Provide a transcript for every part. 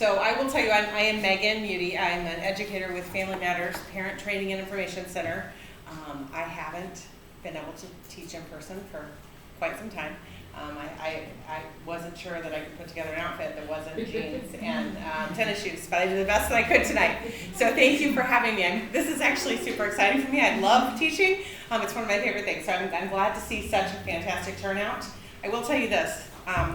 So I will tell you, I am Megan Mutti. I'm an educator with Family Matters Parent Training and Information Center. I haven't been able to teach in person for quite some time. I wasn't sure that I could put together an outfit that wasn't jeans and tennis shoes, but I did the best that I could tonight. So thank you for having me. This is actually super exciting for me. I love teaching. It's one of my favorite things. So I'm glad to see such a fantastic turnout. I will tell you this.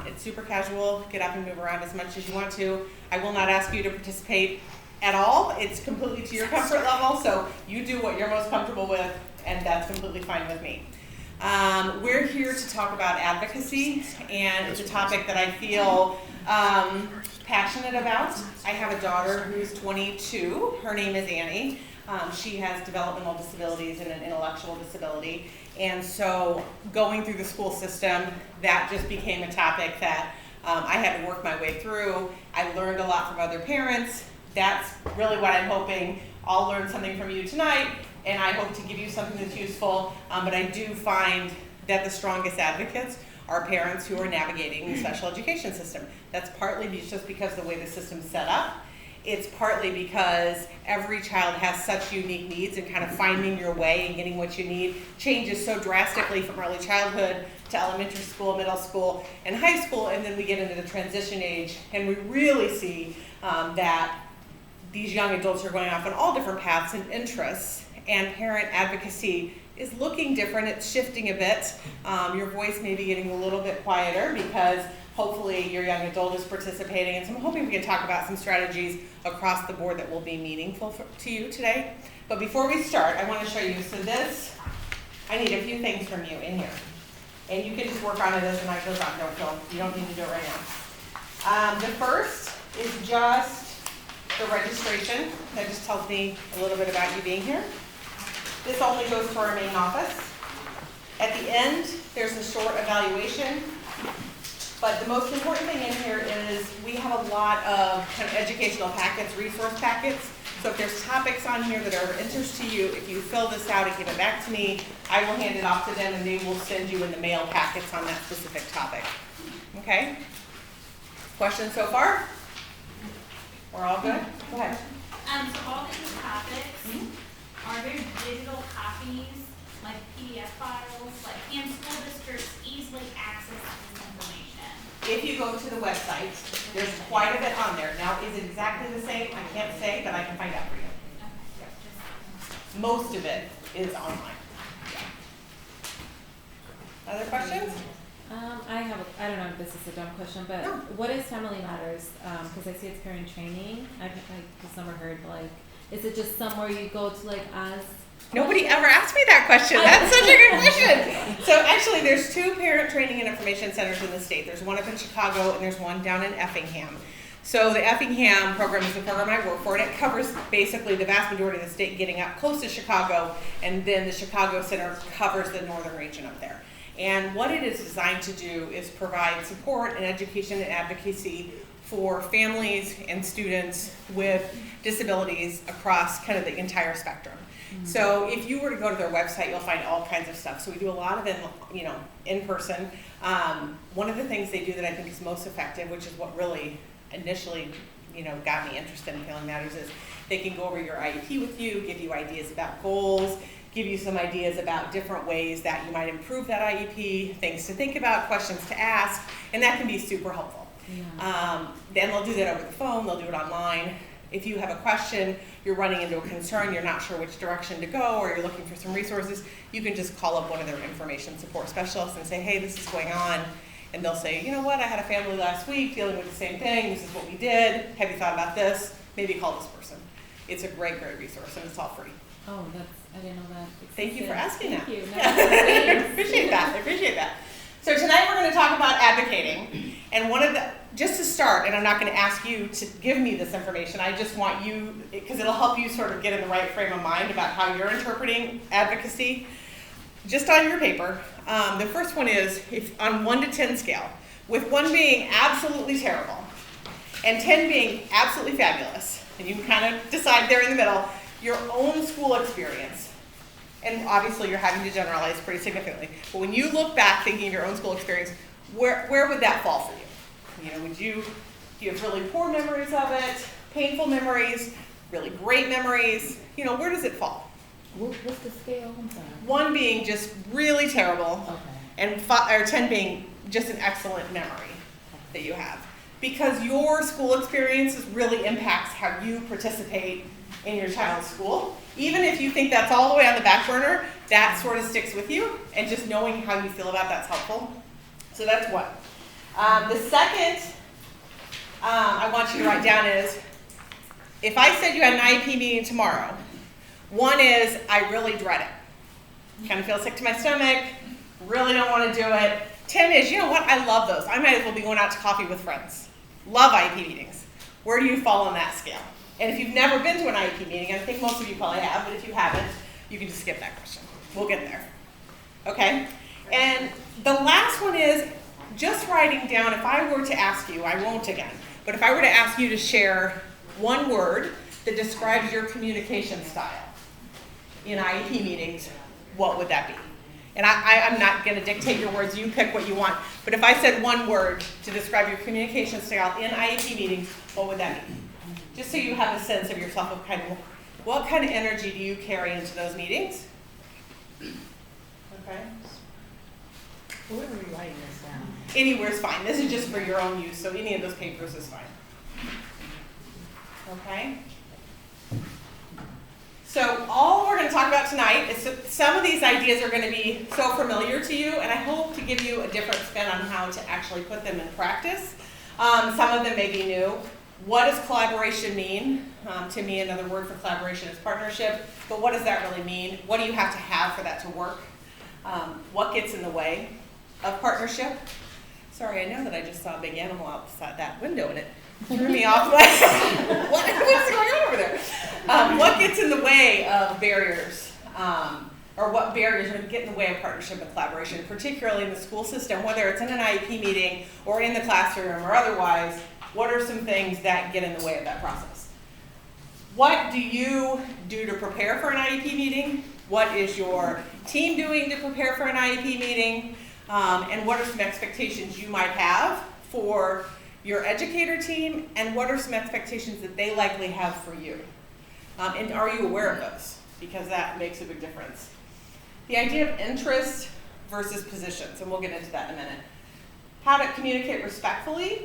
It's super casual. Get up and move around as much as you want to. I will not ask you to participate at all. It's completely to your comfort level. So you do what you're most comfortable with, and that's completely fine with me. We're here to talk about advocacy, and it's a topic that I feel passionate about. I have a daughter who's 22. Her name is Annie. She has developmental disabilities and an intellectual disability, and so going through the school system, that just became a topic that I had to work my way through. I learned a lot from other parents. That's really what I'm hoping. I'll learn something from you tonight, and I hope to give you something that's useful, but I do find that the strongest advocates are parents who are navigating the special education system. That's partly just because of the way the system's set up. It's partly because every child has such unique needs, and kind of finding your way and getting what you need changes so drastically from early childhood to elementary school, middle school, and high school, and then we get into the transition age, and we really see that these young adults are going off on all different paths and interests, and parent advocacy is looking different. It's shifting a bit. Your voice may be getting a little bit quieter because hopefully your young adult is participating, and so I'm hoping we can talk about some strategies across the board that will be meaningful to you today. But before we start, I want to show you, so this, I need a few things from you in here. And you can just work on it as the night goes on. You don't need to do it right now. The first is just the registration. That just tells me a little bit about you being here. This only goes to our main office. At the end, there's a short evaluation. But the most important thing in here is we have a lot of kind of educational packets, resource packets. So if there's topics on here that are of interest to you, if you fill this out and give it back to me, I will hand it off to them, and they will send you in the mail packets on that specific topic. Okay? Questions so far? We're all good? Go ahead. So all these topics, are there digital copies, like PDF files, like can school districts easily access this information? If you go to the website, there's quite a bit on there. Now, is it exactly the same? I can't say, but I can find out for you. Okay. Yeah. Most of it is online. Yeah. Other questions? I don't know if this is a dumb question, but No. What is Family Matters? Because I see it's parent training. I've just never heard, like, is it just somewhere you go to, like, ask? Nobody ever asked me that question. That's such a good question. So actually, there's 2 parent training and information centers in the state. There's one up in Chicago, and there's one down in Effingham. So the Effingham program is the program I work for, and it covers basically the vast majority of the state getting up close to Chicago, and then the Chicago Center covers the northern region up there. And what it is designed to do is provide support and education and advocacy for families and students with disabilities across kind of the entire spectrum. Mm-hmm. So if you were to go to their website, you'll find all kinds of stuff. So we do a lot of it, in person. One of the things they do that I think is most effective, which is what really initially, got me interested in Family Matters, is they can go over your IEP with you, give you ideas about goals, give you some ideas about different ways that you might improve that IEP, things to think about, questions to ask, and that can be super helpful. Yeah. Then they'll do that over the phone, they'll do it online. If you have a question, you're running into a concern, you're not sure which direction to go, or you're looking for some resources, you can just call up one of their information support specialists and say, hey, this is going on. And they'll say, you know what, I had a family last week dealing with the same thing, this is what we did, have you thought about this? Maybe call this person. It's a great, great resource, and it's all free. Oh, I didn't know that. Thank you for asking that. Thank you. No, I appreciate that. So tonight we're going to talk about advocating, and just to start, and I'm not going to ask you to give me this information, I just want you, because it'll help you sort of get in the right frame of mind about how you're interpreting advocacy. Just on your paper, the first one is, if on 1 to 10 scale, with 1 being absolutely terrible, and 10 being absolutely fabulous, and you can kind of decide there in the middle, your own school experience. And obviously you're having to generalize pretty significantly. But when you look back thinking of your own school experience, where would that fall for you? Would you Do you have really poor memories of it, painful memories, really great memories? You know, where does it fall? What's the scale? I'm sorry. 1 being just really terrible, Okay. and 10 being just an excellent memory that you have. Because your school experiences really impacts how you participate in your child's school. Even if you think that's all the way on the back burner, that sort of sticks with you, and just knowing how you feel about that's helpful. So that's 1. The second I want you to write down is, if I said you had an IEP meeting tomorrow, 1 is, I really dread it. Kind of feel sick to my stomach, really don't want to do it. 10 is, you know what, I love those. I might as well be going out to coffee with friends. Love IEP meetings. Where do you fall on that scale? And if you've never been to an IEP meeting, I think most of you probably have, but if you haven't, you can just skip that question. We'll get there. Okay? And the last one is just writing down, if I were to ask you, I won't again, but if I were to ask you to share 1 word that describes your communication style in IEP meetings, what would that be? And I'm not going to dictate your words, you pick what you want, but if I said 1 word to describe your communication style in IEP meetings, what would that be? Just so you have a sense of yourself of kind of, what kind of energy do you carry into those meetings? Okay. Where are we writing this down? Anywhere's fine. This is just for your own use, so any of those papers is fine. Okay? So all we're going to talk about tonight is some of these ideas are going to be so familiar to you, and I hope to give you a different spin on how to actually put them in practice. Some of them may be new. What does collaboration mean? To me, another word for collaboration is partnership, but what does that really mean? What do you have to have for that to work? What gets in the way of partnership? Sorry, I know that I just saw a big animal outside that window and it threw me off. What's going on over there? What gets in the way of barriers? Or what barriers are going to get in the way of partnership and collaboration, particularly in the school system, whether it's in an IEP meeting or in the classroom or otherwise? What are some things that get in the way of that process? What do you do to prepare for an IEP meeting? What is your team doing to prepare for an IEP meeting? And what are some expectations you might have for your educator team? And what are some expectations that they likely have for you? And are you aware of those? Because that makes a big difference. The idea of interest versus positions, and we'll get into that in a minute. How to communicate respectfully.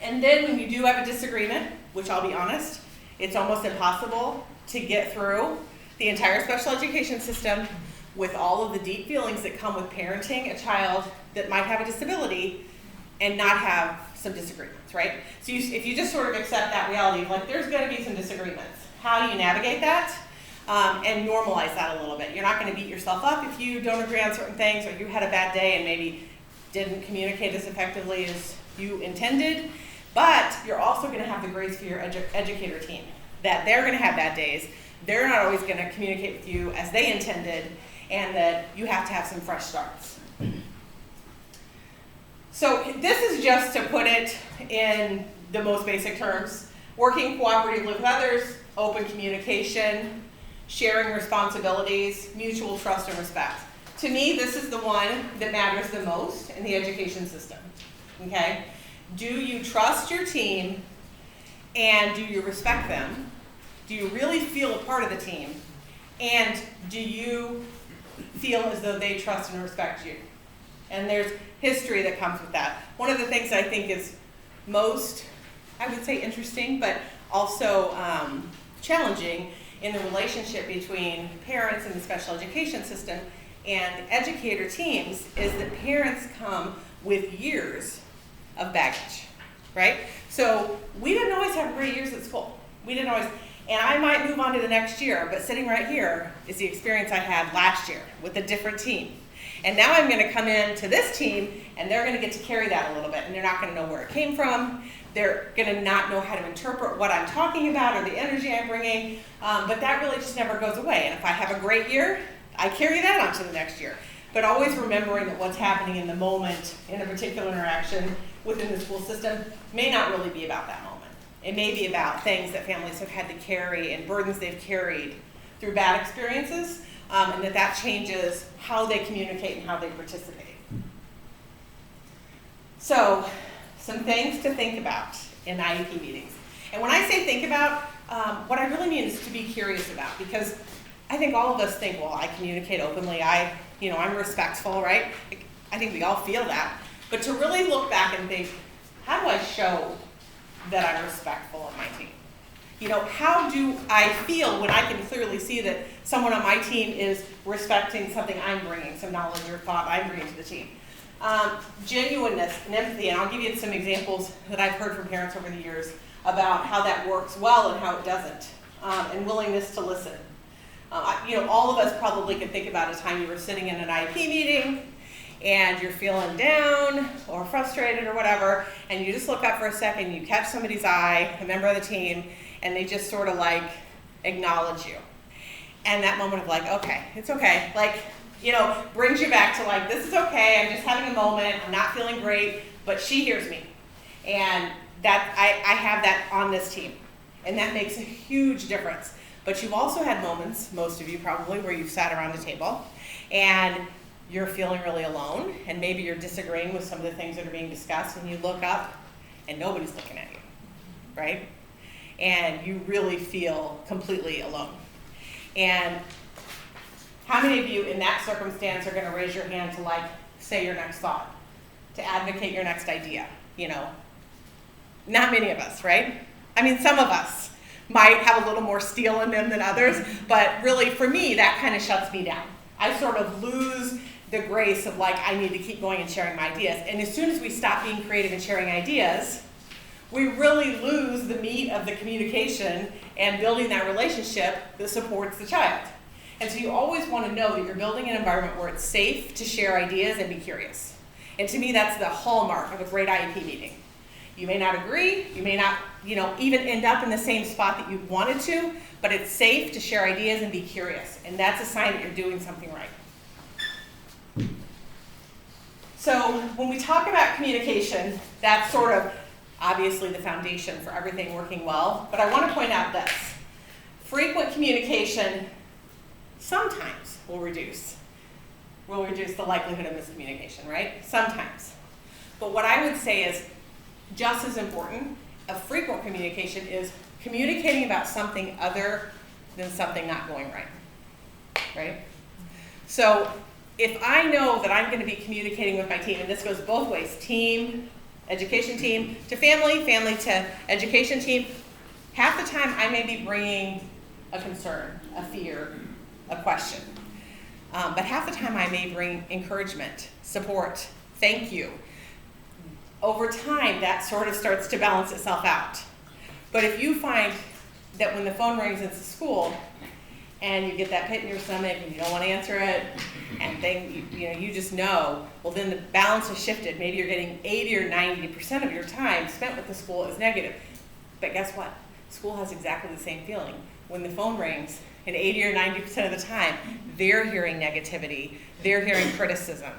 And then when you do have a disagreement, which I'll be honest, it's almost impossible to get through the entire special education system with all of the deep feelings that come with parenting a child that might have a disability and not have some disagreements, right? So if you just sort of accept that reality of like, there's going to be some disagreements. How do you navigate that and normalize that a little bit? You're not going to beat yourself up if you don't agree on certain things or you had a bad day and maybe didn't communicate as effectively as you intended, but you're also going to have the grace for your educator team that they're going to have bad days. They're not always going to communicate with you as they intended, and that you have to have some fresh starts. So this is just to put it in the most basic terms. Working cooperatively with others, open communication, sharing responsibilities, mutual trust and respect. To me, this is the one that matters the most in the education system, okay? Do you trust your team and do you respect them? Do you really feel a part of the team? And do you feel as though they trust and respect you? And there's history that comes with that. One of the things I think is most, I would say interesting, but also challenging in the relationship between parents in the special education system and educator teams is that parents come with years of baggage, right? So we didn't always have great years at school. We didn't always, and I might move on to the next year, but sitting right here is the experience I had last year with a different team. And now I'm going to come in to this team, and they're going to get to carry that a little bit, and they're not going to know where it came from. They're going to not know how to interpret what I'm talking about or the energy I'm bringing, but that really just never goes away. And if I have a great year, I carry that on to the next year. But always remembering that what's happening in the moment in a particular interaction within the school system may not really be about that moment. It may be about things that families have had to carry and burdens they've carried through bad experiences, and that changes how they communicate and how they participate. So, some things to think about in IEP meetings. And when I say think about, what I really mean is to be curious about, because I think all of us think, well, I communicate openly, I'm respectful, right? I think we all feel that. But to really look back and think, how do I show that I'm respectful of my team? How do I feel when I can clearly see that someone on my team is respecting something I'm bringing, some knowledge or thought I'm bringing to the team? Genuineness and empathy, and I'll give you some examples that I've heard from parents over the years about how that works well and how it doesn't, and willingness to listen. All of us probably can think about a time you were sitting in an IEP meeting and you're feeling down or frustrated or whatever, and you just look up for a second, you catch somebody's eye, a member of the team, and they just sort of like acknowledge you. And that moment of like, okay, it's okay, brings you back to like, this is okay, I'm just having a moment, I'm not feeling great, but she hears me. And that I have that on this team. And that makes a huge difference. But you've also had moments, most of you probably, where you've sat around a table and you're feeling really alone, and maybe you're disagreeing with some of the things that are being discussed, and you look up and nobody's looking at you, right? And you really feel completely alone. And how many of you in that circumstance are going to raise your hand to say your next thought, to advocate your next idea? Not many of us, right? I mean, some of us might have a little more steel in them than others, but really for me, that kind of shuts me down. I sort of lose the grace of I need to keep going and sharing my ideas. And as soon as we stop being creative and sharing ideas, we really lose the meat of the communication and building that relationship that supports the child. And so you always want to know that you're building an environment where it's safe to share ideas and be curious. And to me, that's the hallmark of a great IEP meeting. You may not agree, you may not, even end up in the same spot that you wanted to, but it's safe to share ideas and be curious. And that's a sign that you're doing something right. So when we talk about communication, that's sort of obviously the foundation for everything working well. But I want to point out this. Frequent communication sometimes will reduce the likelihood of miscommunication, right? Sometimes. But what I would say is just as important, a frequent communication is communicating about something other than something not going right? So if I know that I'm going to be communicating with my team, and this goes both ways, team, education team to family, family to education team, half the time I may be bringing a concern, a fear, a question. But half the time I may bring encouragement, support, thank you. Over time, that sort of starts to balance itself out. But if you find that when the phone rings into school and you get that pit in your stomach and you don't want to answer it, and then you just know, well, then the balance has shifted. Maybe you're getting 80 or 90% of your time spent with the school is negative. But guess what? School has exactly the same feeling. When the phone rings, and 80 or 90% of the time, they're hearing negativity, they're hearing criticism.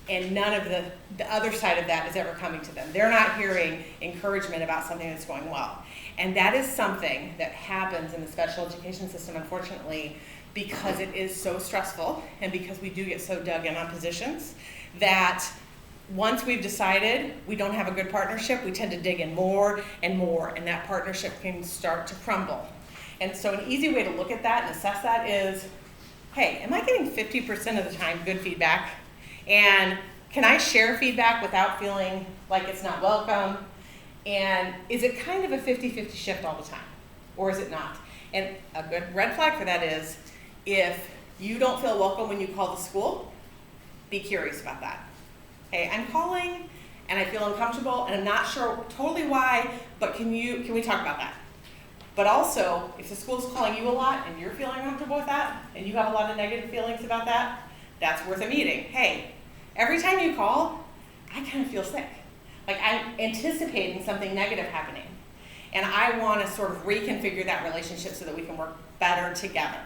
And none of the other side of that is ever coming to them. They're not hearing encouragement about something that's going well. And that is something that happens in the special education system, unfortunately, because it is so stressful and because we do get so dug in on positions that once we've decided we don't have a good partnership, we tend to dig in more and more, and that partnership can start to crumble. And so an easy way to look at that and assess that is, hey, am I getting 50% of the time good feedback? And can I share feedback without feeling like it's not welcome? And is it kind of a 50-50 shift all the time? Or is it not? And a good red flag for that is if you don't feel welcome when you call the school, be curious about that. Hey, I'm calling and I feel uncomfortable and I'm not sure totally why, but can we talk about that? But also, if the school's calling you a lot and you're feeling uncomfortable with that and you have a lot of negative feelings about that, that's worth a meeting. Hey, every time you call, I kind of feel sick. Like I'm anticipating something negative happening. And I want to sort of reconfigure that relationship so that we can work better together.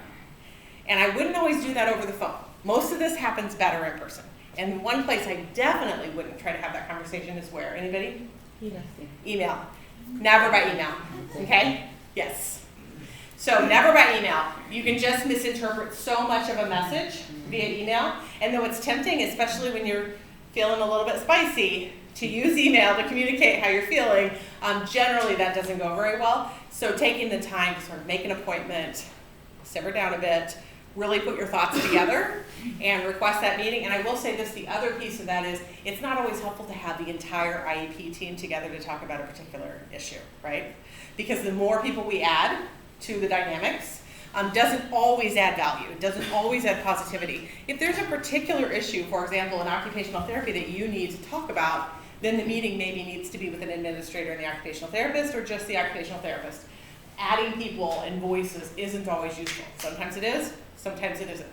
And I wouldn't always do that over the phone. Most of this happens better in person. And one place I definitely wouldn't try to have that conversation is where? Anybody? Email. Never by email. Okay? Yes. So never by email. You can just misinterpret so much of a message via email. And though it's tempting, especially when you're feeling a little bit spicy, to use email to communicate how you're feeling, Generally, that doesn't go very well. So taking the time to sort of make an appointment, simmer down a bit, really put your thoughts together and request that meeting. And I will say this, the other piece of that is it's not always helpful to have the entire IEP team together to talk about a particular issue, right? Because the more people we add to the dynamics, doesn't always add value. It doesn't always add positivity. If there's a particular issue, for example, in occupational therapy that you need to talk about, then the meeting maybe needs to be with an administrator and the occupational therapist or just the occupational therapist. Adding people and voices isn't always useful. Sometimes it is, sometimes it isn't.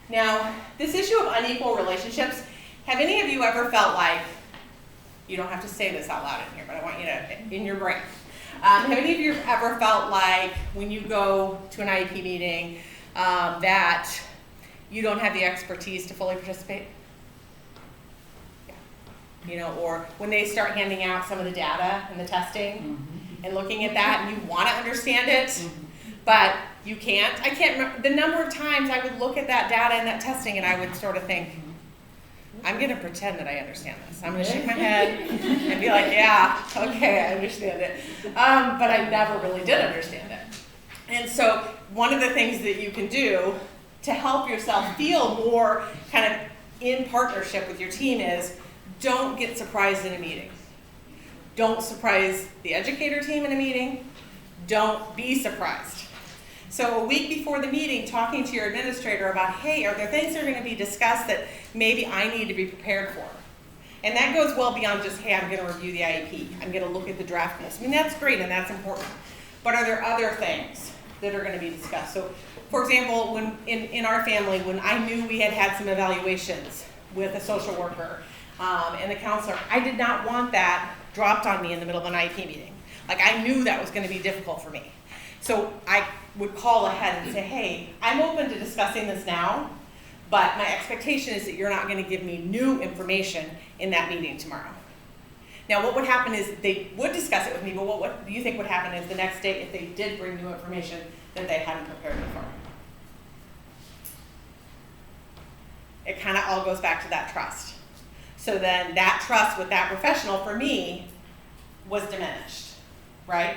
Now, this issue of unequal relationships, have any of you ever felt like, you don't have to say this out loud in here, but I want you to, in your brain, have any of you ever felt like when you go to an IEP meeting that you don't have the expertise to fully participate? Yeah. You know, or when they start handing out some of the data and the testing and looking at that and you want to understand it, but you can't. I can't remember the number of times I would look at that data and that testing and I would sort of think, I'm going to pretend that I understand this. I'm going to shake my head and be like, yeah, okay, I understand it. But I never really did understand it. And so one of the things that you can do to help yourself feel more kind of in partnership with your team is don't get surprised in a meeting. Don't surprise the educator team in a meeting. Don't be surprised. So a week before the meeting, talking to your administrator about, hey, are there things that are going to be discussed that maybe I need to be prepared for? And that goes well beyond just, hey, I'm going to review the IEP. I'm going to look at the draft list. I mean, that's great and that's important. But are there other things that are going to be discussed? So, for example, when in our family, when I knew we had had some evaluations with a social worker and the counselor, I did not want that dropped on me in the middle of an IEP meeting. Like, I knew that was going to be difficult for me. So I would call ahead and say, hey, I'm open to discussing this now, but my expectation is that you're not going to give me new information in that meeting tomorrow. Now, what would happen is they would discuss it with me, but what do you think would happen is the next day, if they did bring new information that they hadn't prepared before? It kind of all goes back to that trust. So then that trust with that professional, for me, was diminished, right?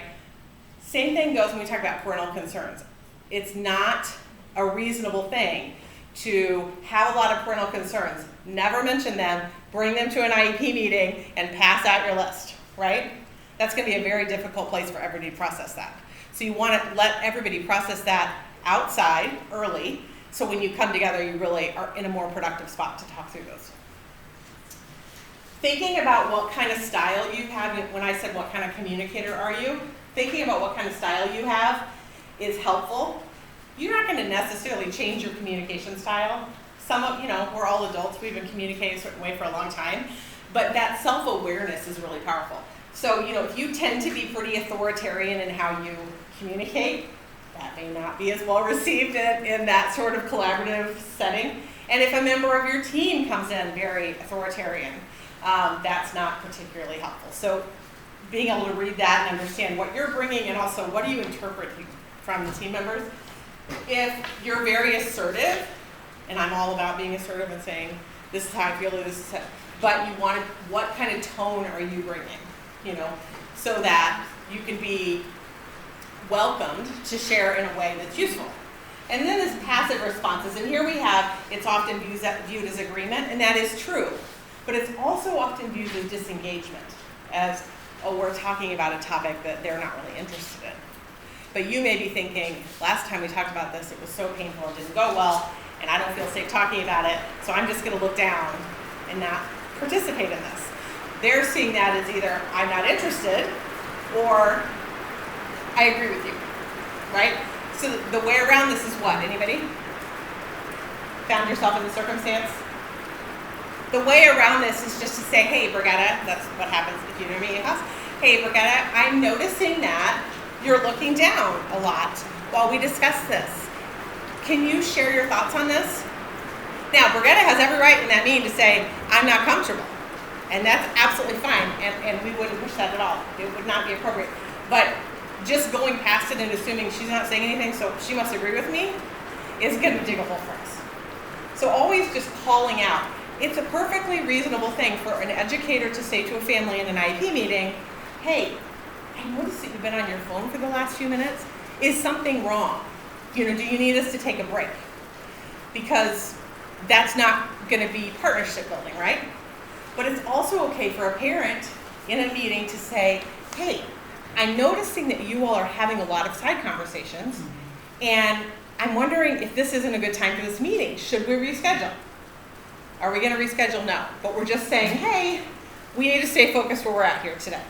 Same thing goes when we talk about parental concerns. It's not a reasonable thing to have a lot of parental concerns, never mention them, bring them to an IEP meeting, and pass out your list, right? That's going to be a very difficult place for everybody to process that. So you want to let everybody process that outside early, so when you come together, you really are in a more productive spot to talk through those. Thinking about what kind of style you have, when I said what kind of communicator are you, thinking about what kind of style you have is helpful. You're not going to necessarily change your communication style. We're all adults, we've been communicating a certain way for a long time, but that self-awareness is really powerful. So, if you tend to be pretty authoritarian in how you communicate, that may not be as well received in that sort of collaborative setting. And if a member of your team comes in very authoritarian, that's not particularly helpful. So being able to read that and understand what you're bringing and also what do you interpret from the team members. If you're very assertive, and I'm all about being assertive and saying, this is how I feel, but what kind of tone are you bringing, so that you can be welcomed to share in a way that's useful. And then there's passive responses, and here we have, it's often viewed as agreement, and that is true, but it's also often viewed as disengagement, as, oh, we're talking about a topic that they're not really interested in. But you may be thinking, last time we talked about this, it was so painful, it didn't go well, and I don't feel safe talking about it, so I'm just going to look down and not participate in this. They're seeing that as either I'm not interested or I agree with you, right? So the way around this is what? Anybody? Found yourself in the circumstance? The way around this is just to say, hey, Brigitta, that's what happens if you know me in class. Hey, Brigitta, I'm noticing that you're looking down a lot while we discuss this. Can you share your thoughts on this? Now, Brigitta has every right in that meeting to say, I'm not comfortable. And that's absolutely fine, and we wouldn't push that at all. It would not be appropriate. But just going past it and assuming she's not saying anything, so she must agree with me, is going to dig a hole for us. So always just calling out, it's a perfectly reasonable thing for an educator to say to a family in an IEP meeting, hey, I noticed that you've been on your phone for the last few minutes. Is something wrong? Do you need us to take a break? Because that's not going to be partnership building, right? But it's also okay for a parent in a meeting to say, hey, I'm noticing that you all are having a lot of side conversations, and I'm wondering if this isn't a good time for this meeting. Should we reschedule? Are we going to reschedule? No. But we're just saying, hey, we need to stay focused where we're at here today.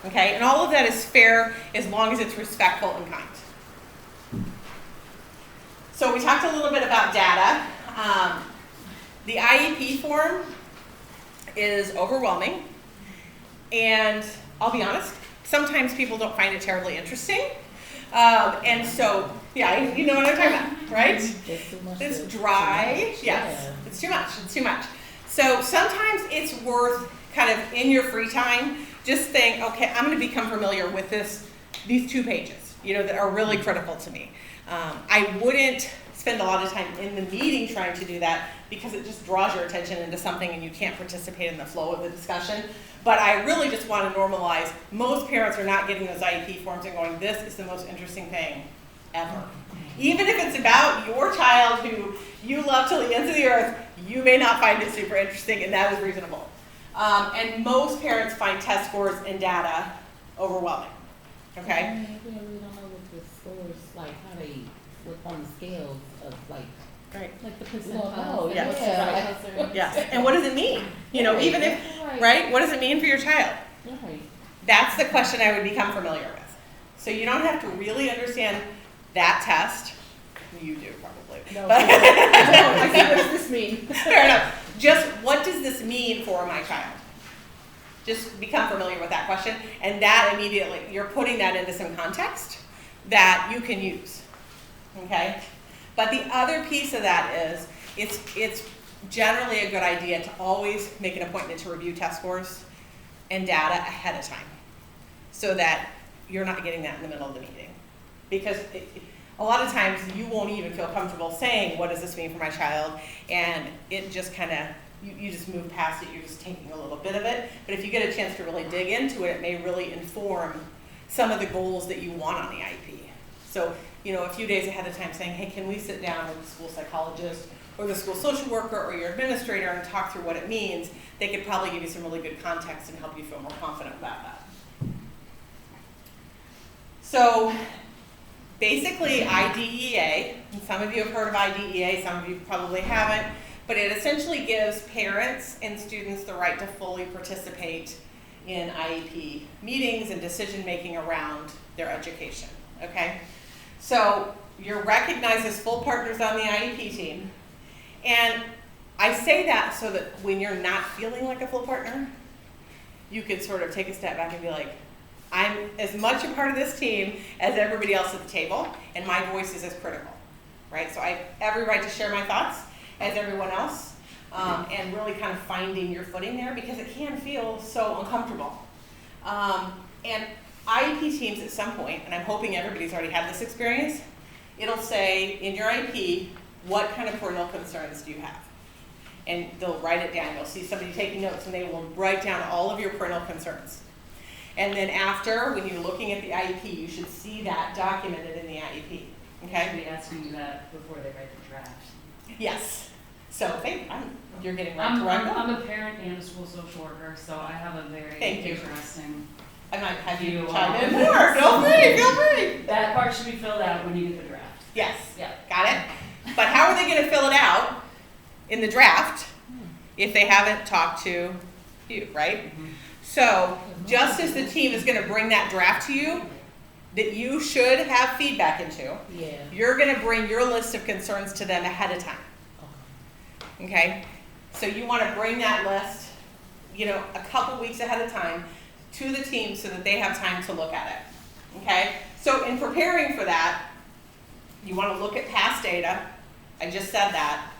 Okay? And all of that is fair as long as it's respectful and kind. So we talked a little bit about data. The IEP form is overwhelming. And I'll be honest, sometimes people don't find it terribly interesting. And so, yeah, you know what I'm talking about, right? It's dry. Yes, it's too much. It's too much. So sometimes it's worth kind of in your free time just think, okay, I'm going to become familiar with these 2 pages, that are really critical to me. I wouldn't spend a lot of time in the meeting trying to do that because it just draws your attention into something and you can't participate in the flow of the discussion. But I really just want to normalize. Most parents are not getting those IEP forms and going, this is the most interesting thing ever. Even if it's about your child who you love till the ends of the earth, you may not find it super interesting, and that is reasonable. And most parents find test scores and data overwhelming. Okay? We really don't know what the scores, like how they, what on the scales of like. Right. Like the Well, percentiles. oh, and yeah. what's the right answer. Yes. And what does it mean? Even if, right? What does it mean for your child? Right. That's the question I would become familiar with. So you don't have to really understand that test. You do probably. No, But I see, what does this mean? fair enough. Just what does this mean for my child? Just become familiar with that question, and that immediately, you're putting that into some context that you can use. Okay? But the other piece of that is, it's generally a good idea to always make an appointment to review test scores and data ahead of time so that you're not getting that in the middle of the meeting. Because a lot of times you won't even feel comfortable saying, what does this mean for my child? And it just kind of, you just move past it, you're just taking a little bit of it. But if you get a chance to really dig into it, it may really inform some of the goals that you want on the IEP. So, a few days ahead of time saying, hey, can we sit down with the school psychologist or the school social worker or your administrator and talk through what it means? They could probably give you some really good context and help you feel more confident about that. So basically IDEA, and some of you have heard of IDEA, some of you probably haven't, but it essentially gives parents and students the right to fully participate in IEP meetings and decision making around their education, okay? So you're recognized as full partners on the IEP team. And I say that so that when you're not feeling like a full partner, you can sort of take a step back and be like, I'm as much a part of this team as everybody else at the table, and my voice is as critical, right? So I have every right to share my thoughts as everyone else, and really kind of finding your footing there because it can feel so uncomfortable. And IEP teams at some point, and I'm hoping everybody's already had this experience, it'll say in your IEP, what kind of parental concerns do you have? And they'll write it down. You'll see somebody taking notes and they will write down all of your parental concerns. And then after, when you're looking at the IEP, you should see that documented in the IEP. Okay? Should be asking you that before they write the draft. Yes. So you're getting right to right. I'm a parent and a school social worker, so I have a very interesting. I might have you view chime in on more. Feel free. Feel free. That part should be filled out when you get the draft. Yes. Yeah. Got it? But how are they going to fill it out in the draft if they haven't talked to you, right? Mm-hmm. So just as the team is going to bring that draft to you that you should have feedback into, you're going to bring your list of concerns to them ahead of time. Okay? So you want to bring that list, a couple weeks ahead of time to the team so that they have time to look at it. Okay? So in preparing for that, you want to look at past data. I just said that.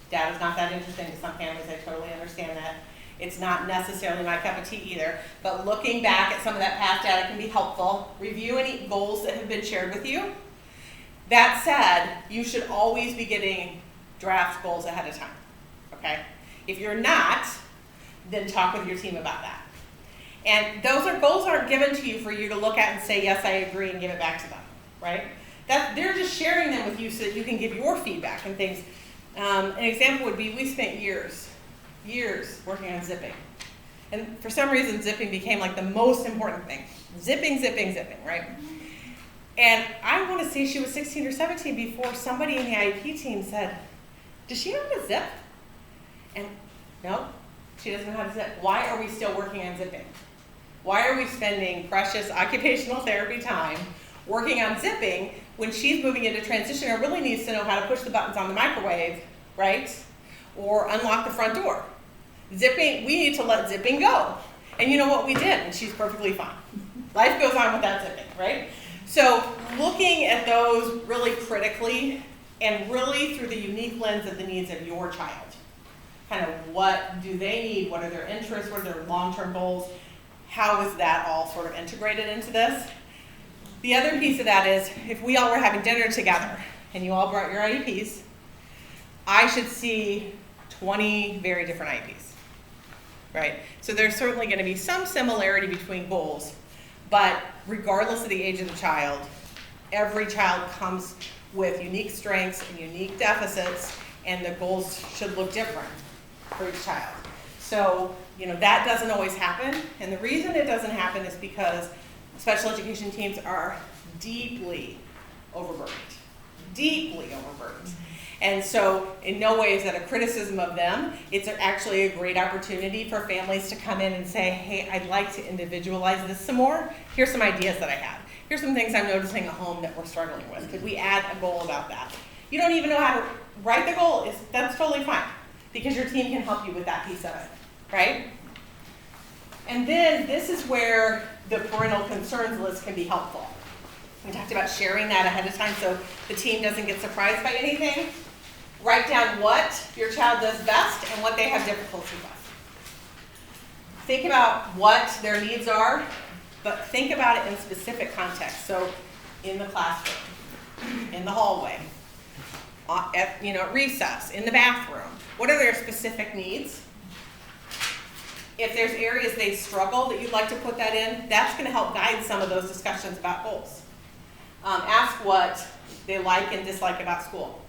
Data's not that interesting to some families. I totally understand that. It's not necessarily my cup of tea either. But looking back at some of that past data can be helpful. Review any goals that have been shared with you. That said, you should always be getting draft goals ahead of time. Okay? If you're not, then talk with your team about that. And goals aren't given to you for you to look at and say, yes, I agree, and give it back to them, right? They're just sharing them with you so that you can give your feedback and things. An example would be, we spent years working on zipping. And for some reason, zipping became like the most important thing. Zipping, right? And I want to say she was 16 or 17 before somebody in the IEP team said, does she know how to zip? And no, she doesn't know how to zip. Why are we still working on zipping? Why are we spending precious occupational therapy time working on zipping when she's moving into transition and really needs to know how to push the buttons on the microwave, right? Or unlock the front door. Zipping, we need to let zipping go. And you know what we did? And she's perfectly fine. Life goes on without zipping, right? So looking at those really critically and really through the unique lens of the needs of your child. Kind of what do they need? What are their interests? What are their long-term goals? How is that all sort of integrated into this? The other piece of that is if we all were having dinner together and you all brought your IEPs, I should see 20 very different IEPs, right? So there's certainly going to be some similarity between goals, but regardless of the age of the child, every child comes with unique strengths and unique deficits, and the goals should look different for each child. So, that doesn't always happen, and the reason it doesn't happen is because special education teams are deeply overburdened. And so in no way is that a criticism of them. It's actually a great opportunity for families to come in and say, hey, I'd like to individualize this some more. Here's some ideas that I have. Here's some things I'm noticing at home that we're struggling with. Could we add a goal about that? You don't even know how to write the goal. That's totally fine because your team can help you with that piece of it, right? And then this is where the parental concerns list can be helpful. We talked about sharing that ahead of time so the team doesn't get surprised by anything. Write down what your child does best and what they have difficulty with. Think about what their needs are, but think about it in specific context. So in the classroom, in the hallway, at recess, in the bathroom. What are their specific needs? If there's areas they struggle that you'd like to put that in, that's going to help guide some of those discussions about goals. Ask what they like and dislike about school.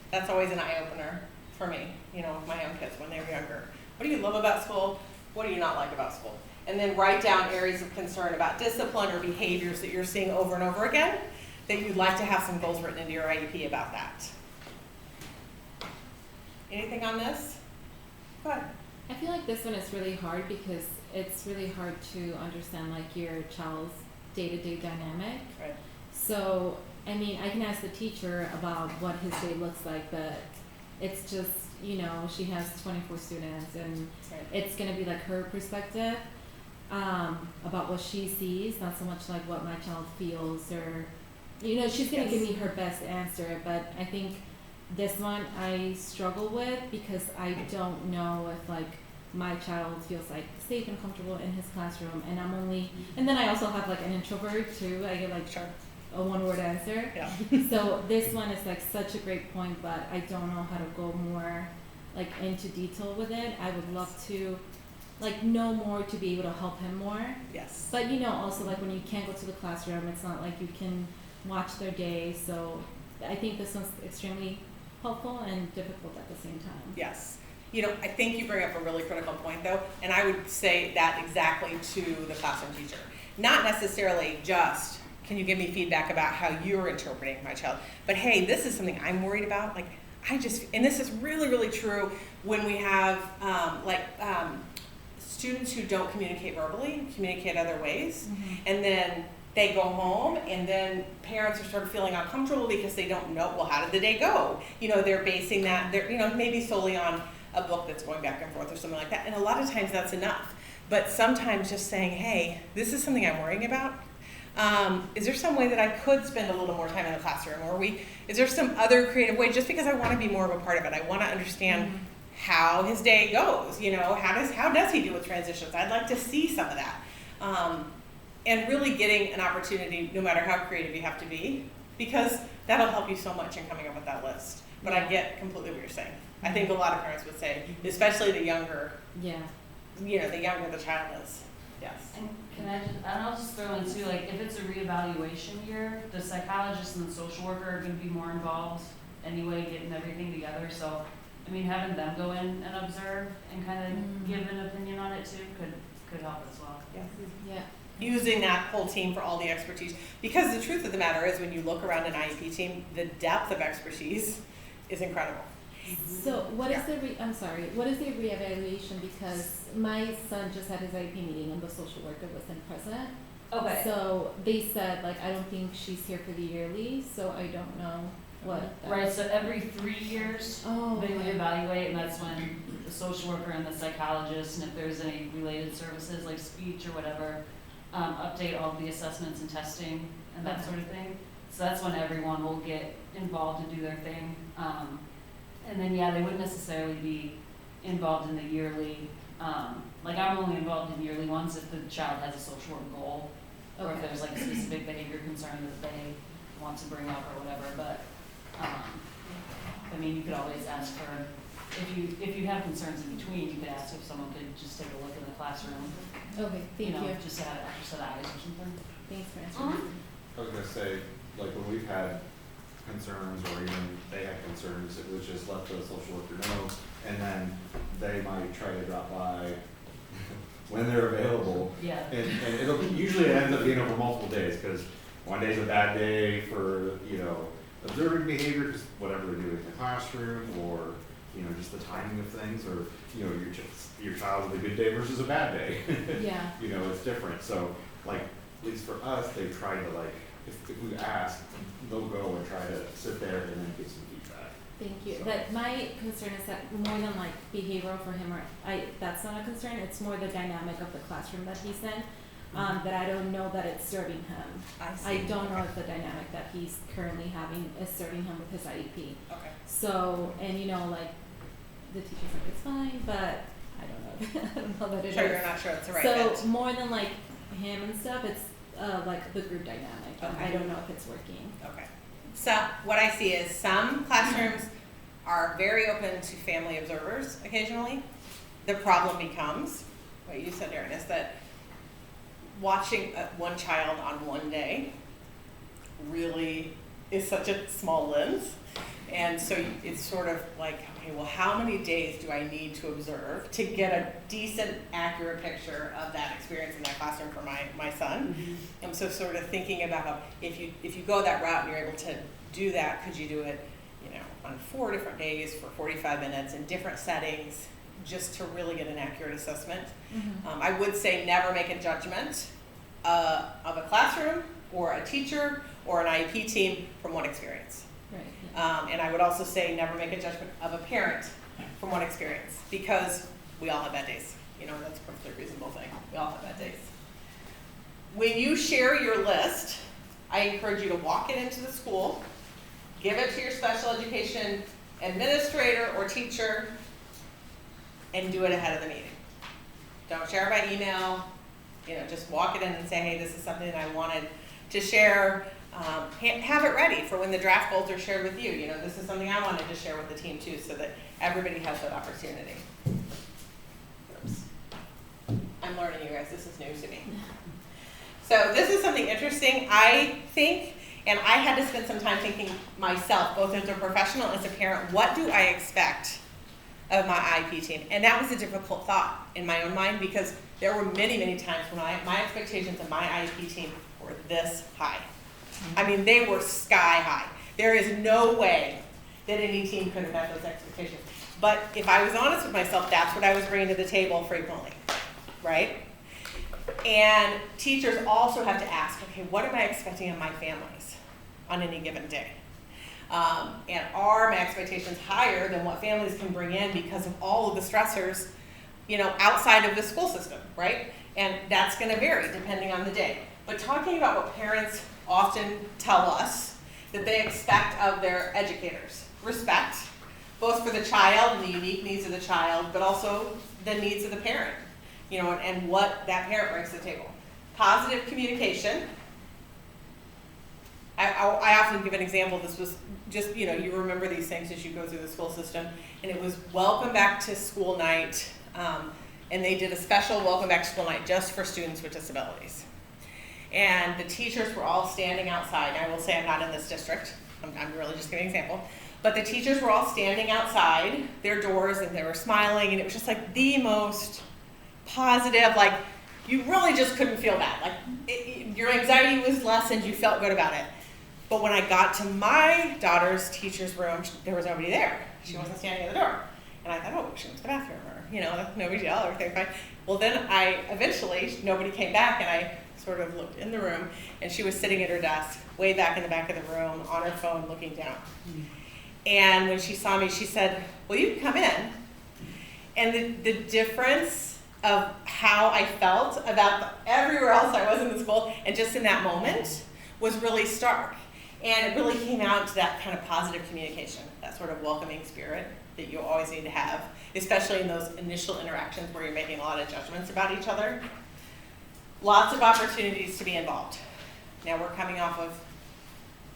That's always an eye-opener for me, with my own kids when they were younger. What do you love about school? What do you not like about school? And then write down areas of concern about discipline or behaviors that you're seeing over and over again that you'd like to have some goals written into your IEP about that. Anything on this? Go ahead. I feel like this one is really hard because it's really hard to understand your child's day-to-day dynamic. Right. So, I can ask the teacher about what his day looks like, but it's just, she has 24 students and Right. it's going to be her perspective about what she sees, not so much what my child feels or, she's going to give me her best answer, but I think this one I struggle with because I don't know if my child feels safe and comfortable in his classroom, and and then I also have an introvert too. I get Sure. a one-word answer. Yeah. So this one is such a great point, but I don't know how to go more into detail with it. I would love to know more to be able to help him more. Yes. But also when you can't go to the classroom, it's not you can watch their day. So I think this one's extremely helpful and difficult at the same time. Yes. I think you bring up a really critical point though, and I would say that exactly to the classroom teacher. Not necessarily just, can you give me feedback about how you're interpreting my child, but hey, this is something I'm worried about. And this is really, really true when we have students who don't communicate verbally, communicate other ways, and then they go home and then parents are sort of feeling uncomfortable because they don't know, well, how did the day go? They're basing that, maybe solely on a book that's going back and forth or something like that. And a lot of times that's enough. But sometimes just saying, hey, this is something I'm worrying about. Is there some way that I could spend a little more time in the classroom? Or is there some other creative way, just because I want to be more of a part of it? I want to understand how his day goes. How does he do with transitions? I'd like to see some of that. And really getting an opportunity, no matter how creative you have to be, because that'll help you so much in coming up with that list. but I get completely what you're saying. I think a lot of parents would say, especially the younger, Yeah. the younger the child is. Yes. And I'll just throw in too, like, if it's a reevaluation year, the psychologist and the social worker are gonna be more involved anyway, getting everything together, so, I mean, having them go in and observe and kind of give an opinion on it too could help as well. Yes. Yeah. Using that whole team for all the expertise. Because the truth of the matter is, when you look around an IEP team, the depth of expertise is incredible. So what is I'm sorry, what is the reevaluation? Because my son just had his IEP meeting and the social worker wasn't present. Okay. So they said, like, I don't think she's here for the yearly, so I don't know what. Right, so every 3 years, Oh. they reevaluate, and that's when the social worker and the psychologist, and if there's any related services like speech or whatever, update all the assessments and testing and that sort of thing. So that's when everyone will get involved and do their thing. And then, yeah, they wouldn't necessarily be involved in the yearly, like I'm only involved in yearly ones if the child has a social work goal, or if Okay. there's like a specific behavior concern that they want to bring up or whatever, but, I mean, you could always ask for, if you have concerns in between, you could ask if someone could just take a look in the classroom, Okay, thank you. just to have extra set of eyes or something. Thanks for answering. I was gonna say, like, when we've had concerns, or even they had concerns, it was just let the social worker know, and then they might try to drop by when they're available. Yeah. And it'll, usually it ends up being over multiple days, because one day's a bad day for, observing behavior, because whatever they're doing in the classroom, or, just the timing of things, or, your child with a good day versus a bad day. Yeah. It's different, so, like, at least for us, they try to, like, if we ask, they'll go and try to sit there and then give some feedback. Thank you. So- But my concern is that more than like behavioral for him, that's not a concern. It's more the dynamic of the classroom that he's in. That I don't know that it's serving him. I don't know if the dynamic that he's currently having is serving him with his IEP. Okay. So, and like the teacher's like, it's fine, but I don't know. I don't know that it is. Sure, you're not sure it's the right So fit. more than like him and stuff, it's like the group dynamic. But I Okay. don't know if it's working. Okay. So what I see is some classrooms are very open to family observers occasionally. The problem becomes, what you said, Erin, is that watching one child on one day really is such a small lens. And so it's sort of like, okay, well, how many days do I need to observe to get a decent, accurate picture of that experience in that classroom for my son? And so sort of thinking about if you go that route and you're able to do that, could you do it, on 4 different days for 45 minutes in different settings, just to really get an accurate assessment? I would say never make a judgment of a classroom or a teacher or an IEP team from one experience. Right. Yeah. And I would also say never make a judgment of a parent from one experience, because we all have bad days. That's a perfectly reasonable thing. We all have bad days. When you share your list, I encourage you to walk it into the school, give it to your special education administrator or teacher, and do it ahead of the meeting. Don't share it by email. Just walk it in and say, hey, this is something that I wanted to share. Have it ready for when the draft goals are shared with you. This is something I wanted to share with the team too, so that everybody has that opportunity. Oops. I'm learning, you guys. This is new to me. So this is something interesting, I think, and I had to spend some time thinking myself, both as a professional and as a parent, what do I expect of my IEP team? And that was a difficult thought in my own mind, because there were many, many times when my expectations of my IEP team were this high. I mean, they were sky high. There is no way that any team could have met those expectations. But if I was honest with myself, that's what I was bringing to the table frequently, right? And teachers also have to ask, okay, what am I expecting of my families on any given day? And are my expectations higher than what families can bring in because of all of the stressors, outside of the school system, right? And that's going to vary depending on the day. But talking about what parents often tell us that they expect of their educators: respect, both for the child and the unique needs of the child, but also the needs of the parent, and what that parent brings to the table. Positive communication, I often give an example. This was just, you remember these things as you go through the school system. And it was welcome back to school night. And they did a special welcome back to school night just for students with disabilities. And the teachers were all standing outside. I will say I'm not in this district. I'm really just giving an example. But the teachers were all standing outside their doors and they were smiling. And it was just like the most positive, like you really just couldn't feel bad. Like your anxiety was lessened. You felt good about it. But when I got to my daughter's teacher's room, there was nobody there. She wasn't standing at the door. And I thought, oh, she went to the bathroom, or, no big deal, everything fine. Well, then eventually, nobody came back, and I sort of looked in the room, and she was sitting at her desk, way back in the back of the room, on her phone, looking down. And when she saw me, she said, well, you can come in. And the difference of how I felt about everywhere else I was in the school, and just in that moment, was really stark. And it really came out to that kind of positive communication, that sort of welcoming spirit that you always need to have, especially in those initial interactions where you're making a lot of judgments about each other. Lots of opportunities to be involved. Now we're coming off of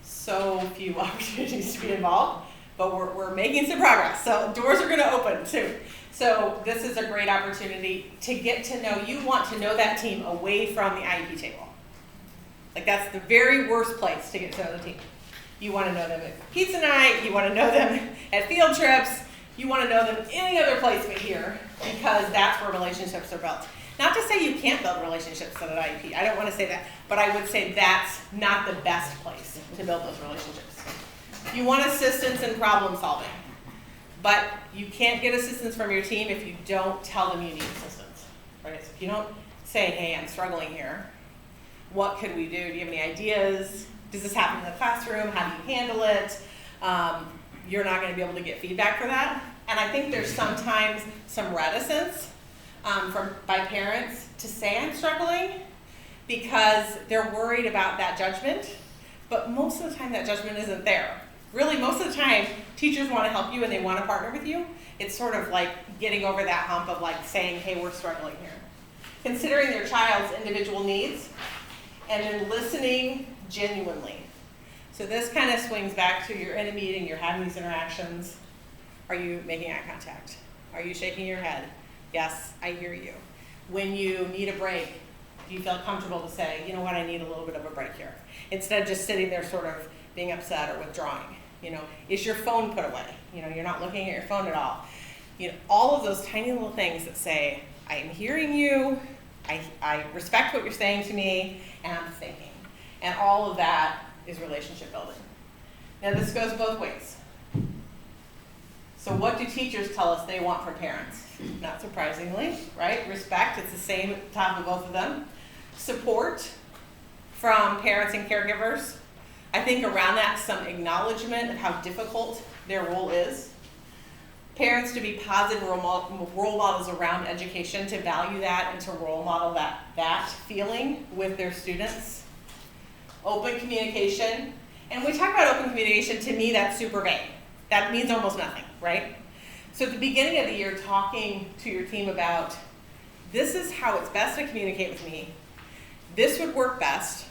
so few opportunities to be involved, but we're making some progress. So doors are gonna open soon. So this is a great opportunity to get to know, you want to know that team away from the IEP table. Like that's the very worst place to get to know the team. You want to know them at pizza night, you want to know them at field trips, you want to know them any other place but here, because that's where relationships are built. Not to say you can't build relationships at an IEP, I don't want to say that, but I would say that's not the best place to build those relationships. You want assistance in problem solving, but you can't get assistance from your team if you don't tell them you need assistance, right? So if you don't say, hey, I'm struggling here, what could we do? Do you have any ideas? Does this happen in the classroom? How do you handle it? You're not going to be able to get feedback for that. And I think there's sometimes some reticence by parents to say I'm struggling because they're worried about that judgment. But most of the time that judgment isn't there. Really, most of the time, teachers want to help you and they want to partner with you. It's sort of like getting over that hump of like saying, hey, we're struggling here. Considering your child's individual needs, and then listening genuinely. So this kind of swings back to you're in a meeting, you're having these interactions. Are you making eye contact? Are you shaking your head? Yes, I hear you. When you need a break, do you feel comfortable to say, you know what, I need a little bit of a break here? Instead of just sitting there sort of being upset or withdrawing. Is your phone put away? You're not looking at your phone at all. All of those tiny little things that say, I am hearing you, I respect what you're saying to me, and I'm thinking. And all of that is relationship building. Now this goes both ways. So what do teachers tell us they want from parents? Not surprisingly, right? Respect, it's the same at the top of both of them. Support from parents and caregivers. I think around that, some acknowledgement of how difficult their role is. Parents to be positive role models around education, to value that and to role model that feeling with their students. Open communication. And when we talk about open communication, to me that's super vague. That means almost nothing, right? So at the beginning of the year, talking to your team about, this is how it's best to communicate with me. This would work best.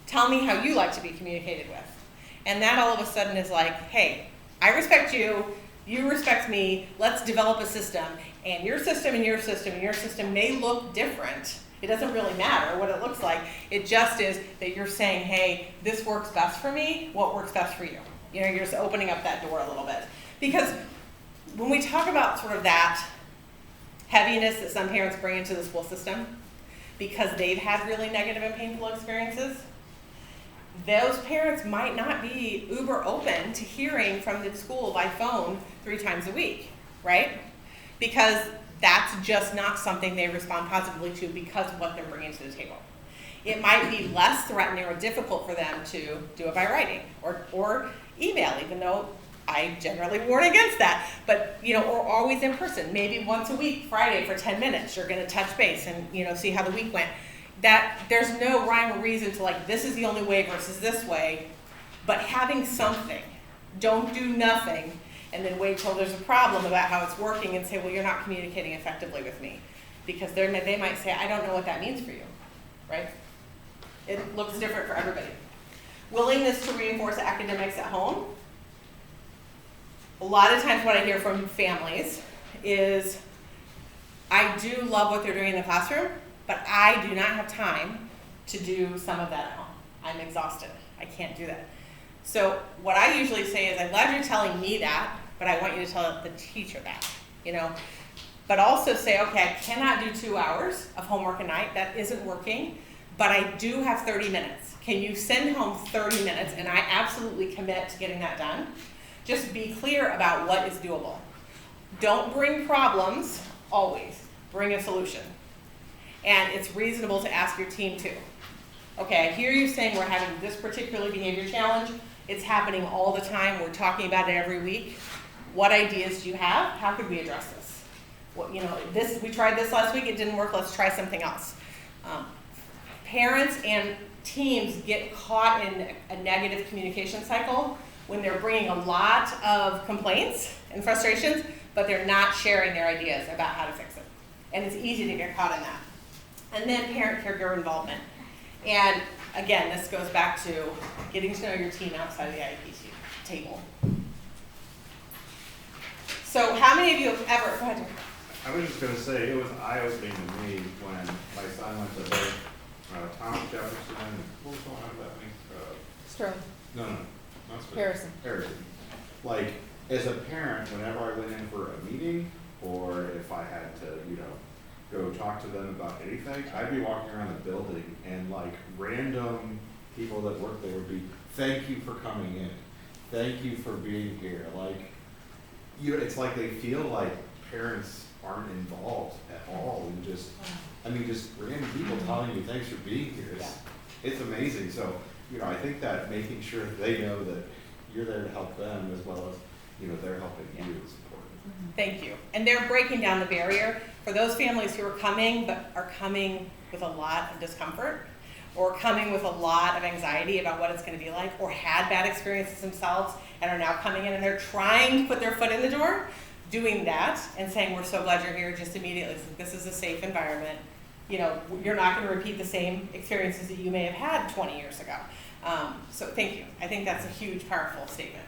Tell me how you like to be communicated with. And that all of a sudden is like, hey, I respect you. You respect me, let's develop a system, and your system and your system and your system may look different. It doesn't really matter what it looks like. It just is that you're saying, hey, this works best for me, what works best for you? You're just opening up that door a little bit. Because when we talk about sort of that heaviness that some parents bring into the school system, because they've had really negative and painful experiences, those parents might not be uber open to hearing from the school by phone 3 times a week, right? Because that's just not something they respond positively to because of what they're bringing to the table. It might be less threatening or difficult for them to do it by writing or email, even though I generally warn against that. But, or always in person, maybe once a week, Friday for 10 minutes, you're gonna touch base and, see how the week went. That there's no rhyme or reason to like, this is the only way versus this way, but having something, don't do nothing, and then wait till there's a problem about how it's working and say, well, you're not communicating effectively with me. Because they might say, I don't know what that means for you, right? It looks different for everybody. Willingness to reinforce academics at home. A lot of times what I hear from families is, I do love what they're doing in the classroom, but I do not have time to do some of that at home. I'm exhausted. I can't do that. So what I usually say is, I'm glad you're telling me that, but I want you to tell the teacher that, you know. But also say, okay, I cannot do 2 hours of homework a night. That isn't working, but I do have 30 minutes. Can you send home 30 minutes? And I absolutely commit to getting that done. Just be clear about what is doable. Don't bring problems, always. Bring a solution. And it's reasonable to ask your team too. Okay, I hear you saying we're having this particular behavior challenge. It's happening all the time. We're talking about it every week. What ideas do you have? How could we address this? Well, you know, we tried this last week. It didn't work. Let's try something else. Parents and teams get caught in a negative communication cycle when they're bringing a lot of complaints and frustrations, but they're not sharing their ideas about how to fix it. And it's easy to get caught in that. And then parent-caregiver involvement. And again, this goes back to getting to know your team outside of the IEP table. So how many of you have ever, go ahead. I was just gonna say, it was eye-opening to me when my son went to both Thomas Jefferson and what was going on with that thing? Sterling. No, not Sterling. Harrison. Harrison. Like, as a parent, whenever I went in for a meeting, or if I had to, you know, go talk to them about anything, I'd be walking around the building and like random people that work there would be, thank you for coming in. Thank you for being here. Like, you know, it's like they feel like parents aren't involved at all, and just, I mean, just random people telling you thanks for being here. It's amazing. So, you know, I think that making sure they know that you're there to help them as well as, you know, they're helping you is important. Thank you. And they're breaking down the barrier for those families who are coming, but are coming with a lot of discomfort, or coming with a lot of anxiety about what it's going to be like, or had bad experiences themselves and are now coming in and they're trying to put their foot in the door. Doing that and saying, we're so glad you're here, just immediately, this is a safe environment. You know, you're not going to repeat the same experiences that you may have had 20 years ago. So thank you. I think that's a huge, powerful statement.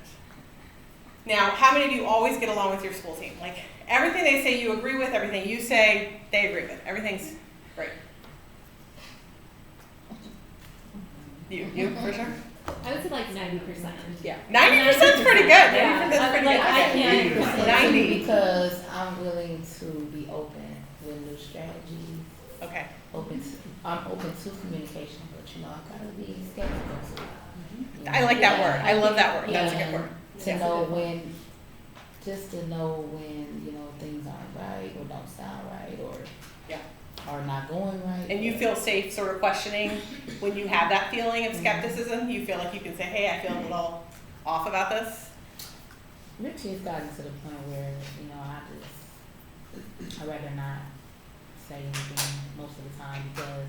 Now, how many of you always get along with your school team? Like, everything they say you agree with, everything you say, they agree with. Everything's great. You for sure? I would say like 90%. Yeah. 90% is pretty good. 90% Yeah. is pretty Like, good. I Okay. can't. 90. Because I'm willing to be open with new strategies. Okay. I'm open to communication, but you know, I gotta be skeptical too. You know? I like that word. I love that word. That's a good And word. To know when, just to know when, you know, things aren't right or don't sound right or Yeah. are not going right. And you feel safe sort of questioning when you have that feeling of skepticism? You feel like you can say, hey, I feel a little off about this? Richie has gotten to the point where, you know, I'd rather not say anything most of the time because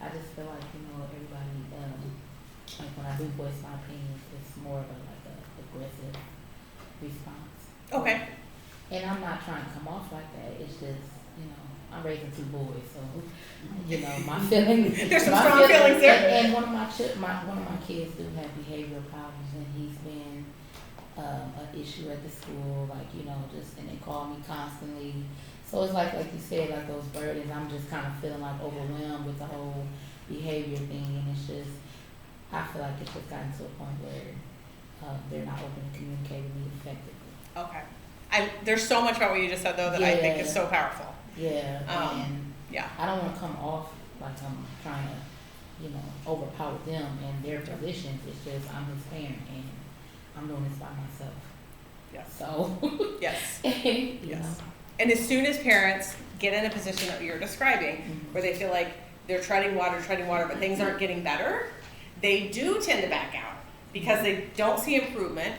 I just feel like, you know, everybody, like when I do voice my opinions, it's more of a aggressive response. Okay. And I'm not trying to come off like that. It's just, you know, I'm raising 2 boys, so you know my feelings. There's some strong feelings there. And one of my kids do have behavioral problems, and he's been an issue at the school. Like, you know, just, and they call me constantly. So it's like you said, like those burdens. I'm just kind of feeling like overwhelmed with the whole behavior thing, and it's just, I feel like it's just gotten to a point where they're not open to communicate with me effectively. Okay. There's so much about what you just said, though, that I think is so powerful. Yeah, and yeah. I don't want to come off like I'm trying to, you know, overpower them and their positions. It's just I'm his parent and I'm doing this by myself. Yes. So Yes. you Yes. know. And as soon as parents get in a position that you're describing, where they feel like they're treading water, but things aren't getting better, they do tend to back out because they don't see improvement.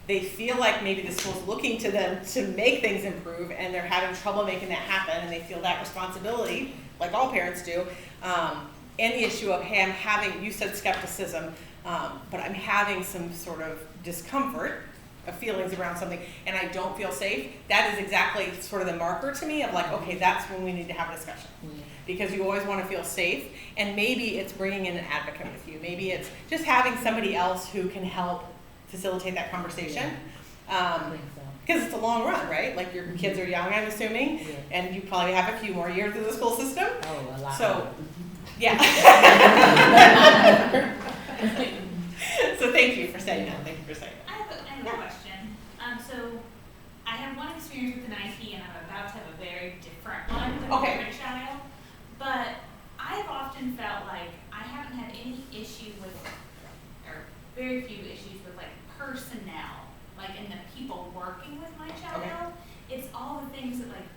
They feel like maybe the school's looking to them to make things improve, and they're having trouble making that happen, and they feel that responsibility, like all parents do. And the issue of, hey, I'm having, you said skepticism, but I'm having some sort of discomfort of feelings around something, and I don't feel safe. That is exactly sort of the marker to me of like, okay, that's when we need to have a discussion. because you always want to feel safe. And maybe it's bringing in an advocate with you. Maybe it's just having somebody else who can help facilitate that conversation. I think so. Because it's a long run, right? Like your kids are young, I'm assuming, Yeah. and you probably have a few more years in the school system. Oh, a lot. So, yeah. So thank you for saying that. Thank you for saying that. I have a question. So I have one experience with an IP, and I'm about to have a very different one with Okay. a different child. But I've often felt like I haven't had any issue with, or very few issues with like personnel, like in the people working with my child. Okay. It's all the things that like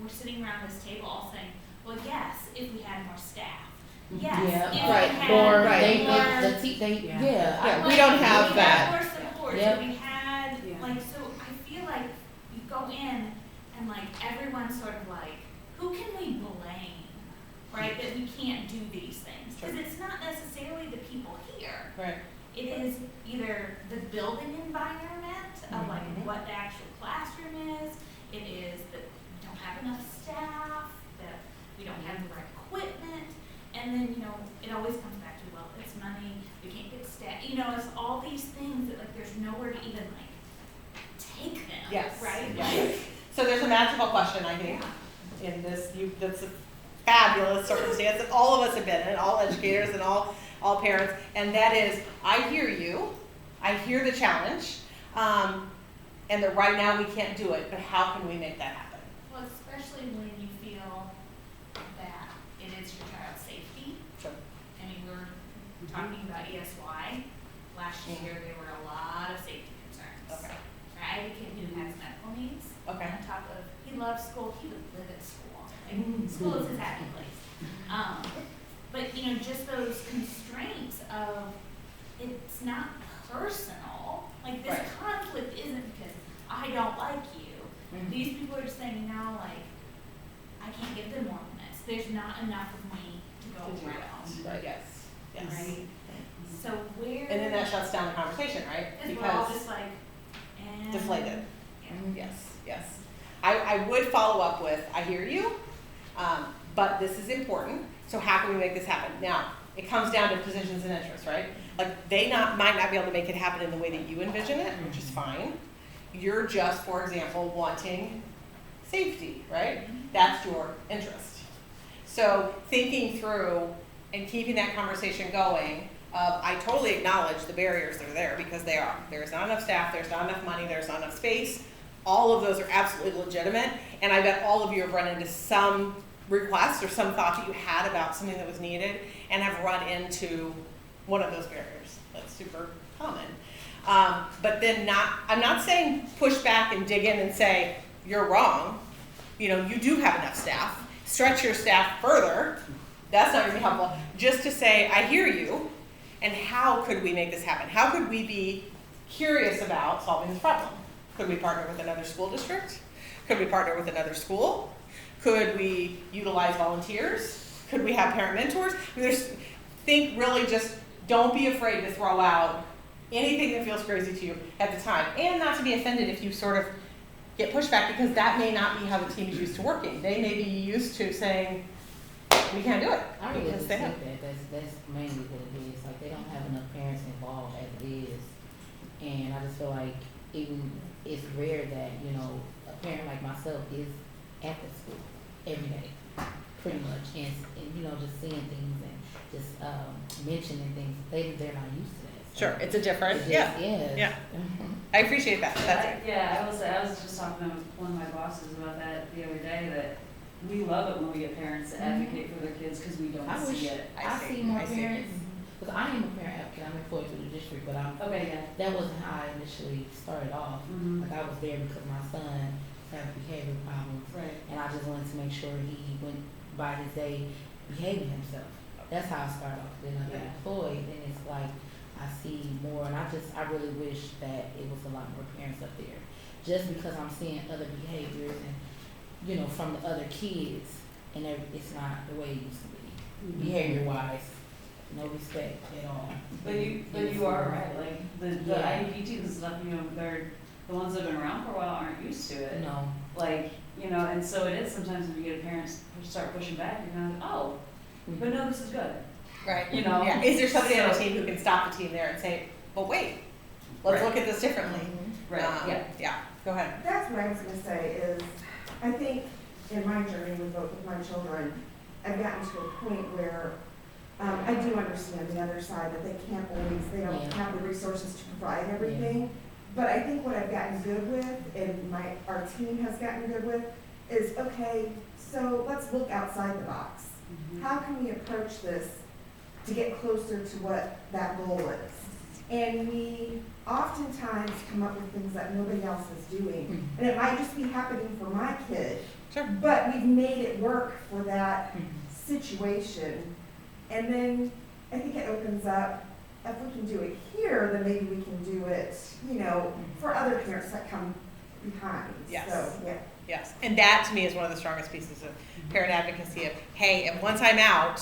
we're sitting around this table all saying, well, yes, if we had more staff. Yes, Yeah, if right. we had Or Right. they, more. Yeah, we don't have We that. had more support, Yep. so we had, Yeah. like, so I feel like you go in and like everyone's sort of like, who can we blame, right, that we can't do these things? Because it's not necessarily the people here. Right. It is either the building environment of like Mhm. what the actual classroom is, it is that we don't have enough staff, that we don't have the right equipment, and then, you know, it always comes back to, well, it's money, we can't get staff, you know, it's all these things that like there's nowhere to even like take them, Yes. right? Yes. So there's a magical question, I think, in this, that's a fabulous circumstance that all of us have been in, all educators and all parents, and that is, I hear you, I hear the challenge, and that right now we can't do it, but how can we make that happen? Well, especially when you feel that it is your child's safety. Sure. I mean, we're talking about ESY. Last year, there were a lot of safety concerns. Okay. I have a kid who has medical needs. Okay. On top of, he loves school, he would live at school. Like, school is his happy place. But, you know, just those constraints of, it's not personal. Like, this Right. conflict isn't because I don't like you. Mhm. These people are just saying, no, like, I can't give them more than this. There's not enough of me to go To do around. that. Right. Yes. Yes. Right? So where? And then that shuts down the conversation, right? Because we're all just like, deflated. Yeah. Yes, yes. I would follow up with, I hear you, but this is important, so how can we make this happen? Now, it comes down to positions and interests, right? Like, they might not be able to make it happen in the way that you envision it, which is fine. You're just, for example, wanting safety, right? That's your interest. So thinking through and keeping that conversation going, I totally acknowledge the barriers that are there, because they are. There's not enough staff, there's not enough money, there's not enough space. All of those are absolutely legitimate, and I bet all of you have run into some request or some thought that you had about something that was needed and have run into one of those barriers. That's super common. But then I'm not saying push back and dig in and say, you're wrong. You know, you do have enough staff. Stretch your staff further. That's not going to be helpful. Just to say, I hear you, and how could we make this happen? How could we be curious about solving this problem? Could we partner with another school district? Could we partner with another school? Could we utilize volunteers? Could we have parent mentors? I mean, think really, just don't be afraid to throw out anything that feels crazy to you at the time, and not to be offended if you sort of get pushback, because that may not be how the team is used to working. They may be used to saying, we can't do it. I really because just they think have. that's mainly what it is. Like, they don't have enough parents involved as it is. And I just feel like even it's rare that, you know, a parent like myself is at the school every day, pretty much. And you know, just seeing things and just mentioning things, they're not used to that. So Sure, it's a different, it just yeah. is. Yeah. Mhm. I appreciate that. That's it. Yeah, I was just talking to one of my bosses about that the other day, that we love it when we get parents to advocate for their kids, because we don't I wish see it. I see more I see. parents, because I am a parent advocate, I'm employed through the district, but Okay, yeah. that wasn't how I initially started off. Mhm. Like, I was there because my son had behavior problems, Right. and I just wanted to make sure he went by his day behaving himself. That's how I started off. Then I got Yeah. employed, and it's like I see more, and I really wish that it was a lot more parents up there. Just because I'm seeing other behaviors and, you know, from the other kids, and it's not the way it used to be. Behavior wise, no respect at all. But you are right, like, the Yeah. IEP teams and stuff, you know, they're, the ones that have been around for a while aren't used to it. No. Like, You know, and so it is sometimes when you get a parent start pushing back, you're kind of, oh, but no, this is good. Right. You know? Yeah. Is there somebody on the So- team who can stop the team there and say, "But wait, let's Right. look at this differently"? Right, yeah. Yeah. Go ahead. That's what I was gonna say is, I think in my journey with both of my children, I've gotten to a point where I do understand the other side, that they can't always, they don't Yeah. have the resources to provide everything. But I think what I've gotten good with, and our team has gotten good with, is, okay, so let's look outside the box. How can we approach this to get closer to what that goal is? And we oftentimes come up with things that nobody else is doing. And it might just be happening for my kid, Sure. but we've made it work for that situation. And then I think it opens up, if we can do it here, then maybe we can do it, for other parents that come behind. Yes. So, yeah. Yes. And that to me is one of the strongest pieces of parent advocacy of, hey, and once I'm out,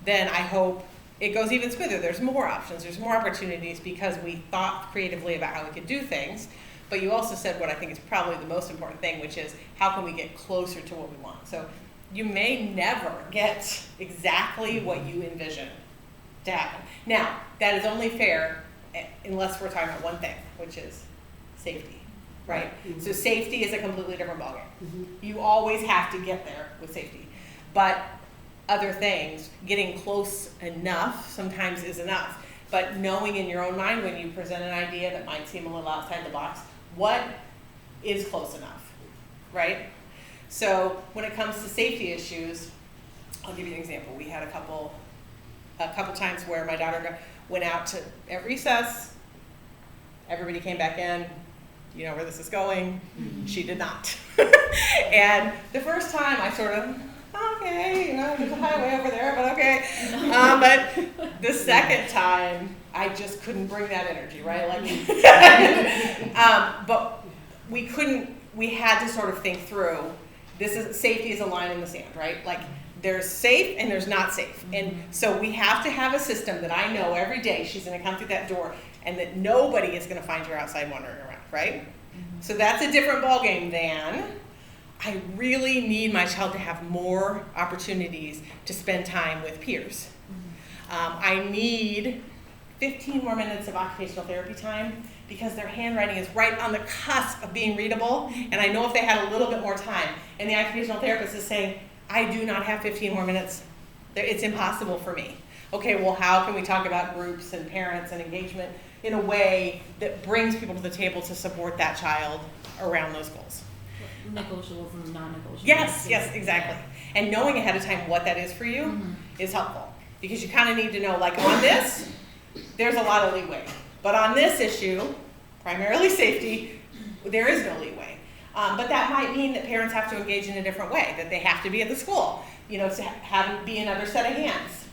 then I hope it goes even smoother. There's more options, there's more opportunities because we thought creatively about how we could do things. But you also said what I think is probably the most important thing, which is how can we get closer to what we want? So you may never get exactly what you envision to happen. Now, that is only fair unless we're talking about one thing, which is safety, right? So safety is a completely different ballgame. You always have to get there with safety. But other things, getting close enough sometimes is enough. But knowing in your own mind when you present an idea that might seem a little outside the box, what is close enough, right? So when it comes to safety issues, I'll give you an example. We had a couple times where my daughter went out at recess, everybody came back in, you know where this is going? She did not. And the first time I sort of, okay, there's a highway over there, but okay. But the second time, I just couldn't bring that energy, right? But we had to sort of think through, safety is a line in the sand, right? Like, there's safe and there's not safe. And so we have to have a system that I know every day she's gonna come through that door and that nobody is gonna find her outside wandering around, right? So that's a different ballgame than, I really need my child to have more opportunities to spend time with peers. I need 15 more minutes of occupational therapy time because their handwriting is right on the cusp of being readable, and I know if they had a little bit more time, and the occupational therapist is saying, I do not have 15 more minutes. It's impossible for me. Okay, well, how can we talk about groups and parents and engagement in a way that brings people to the table to support that child around those goals? Negotiables and non-negotiables. Yes, exactly. And knowing ahead of time what that is for you is helpful because you kind of need to know, like on this, there's a lot of leeway. But on this issue, primarily safety, there is no leeway. But that might mean that parents have to engage in a different way, that they have to be at the school, to be another set of hands,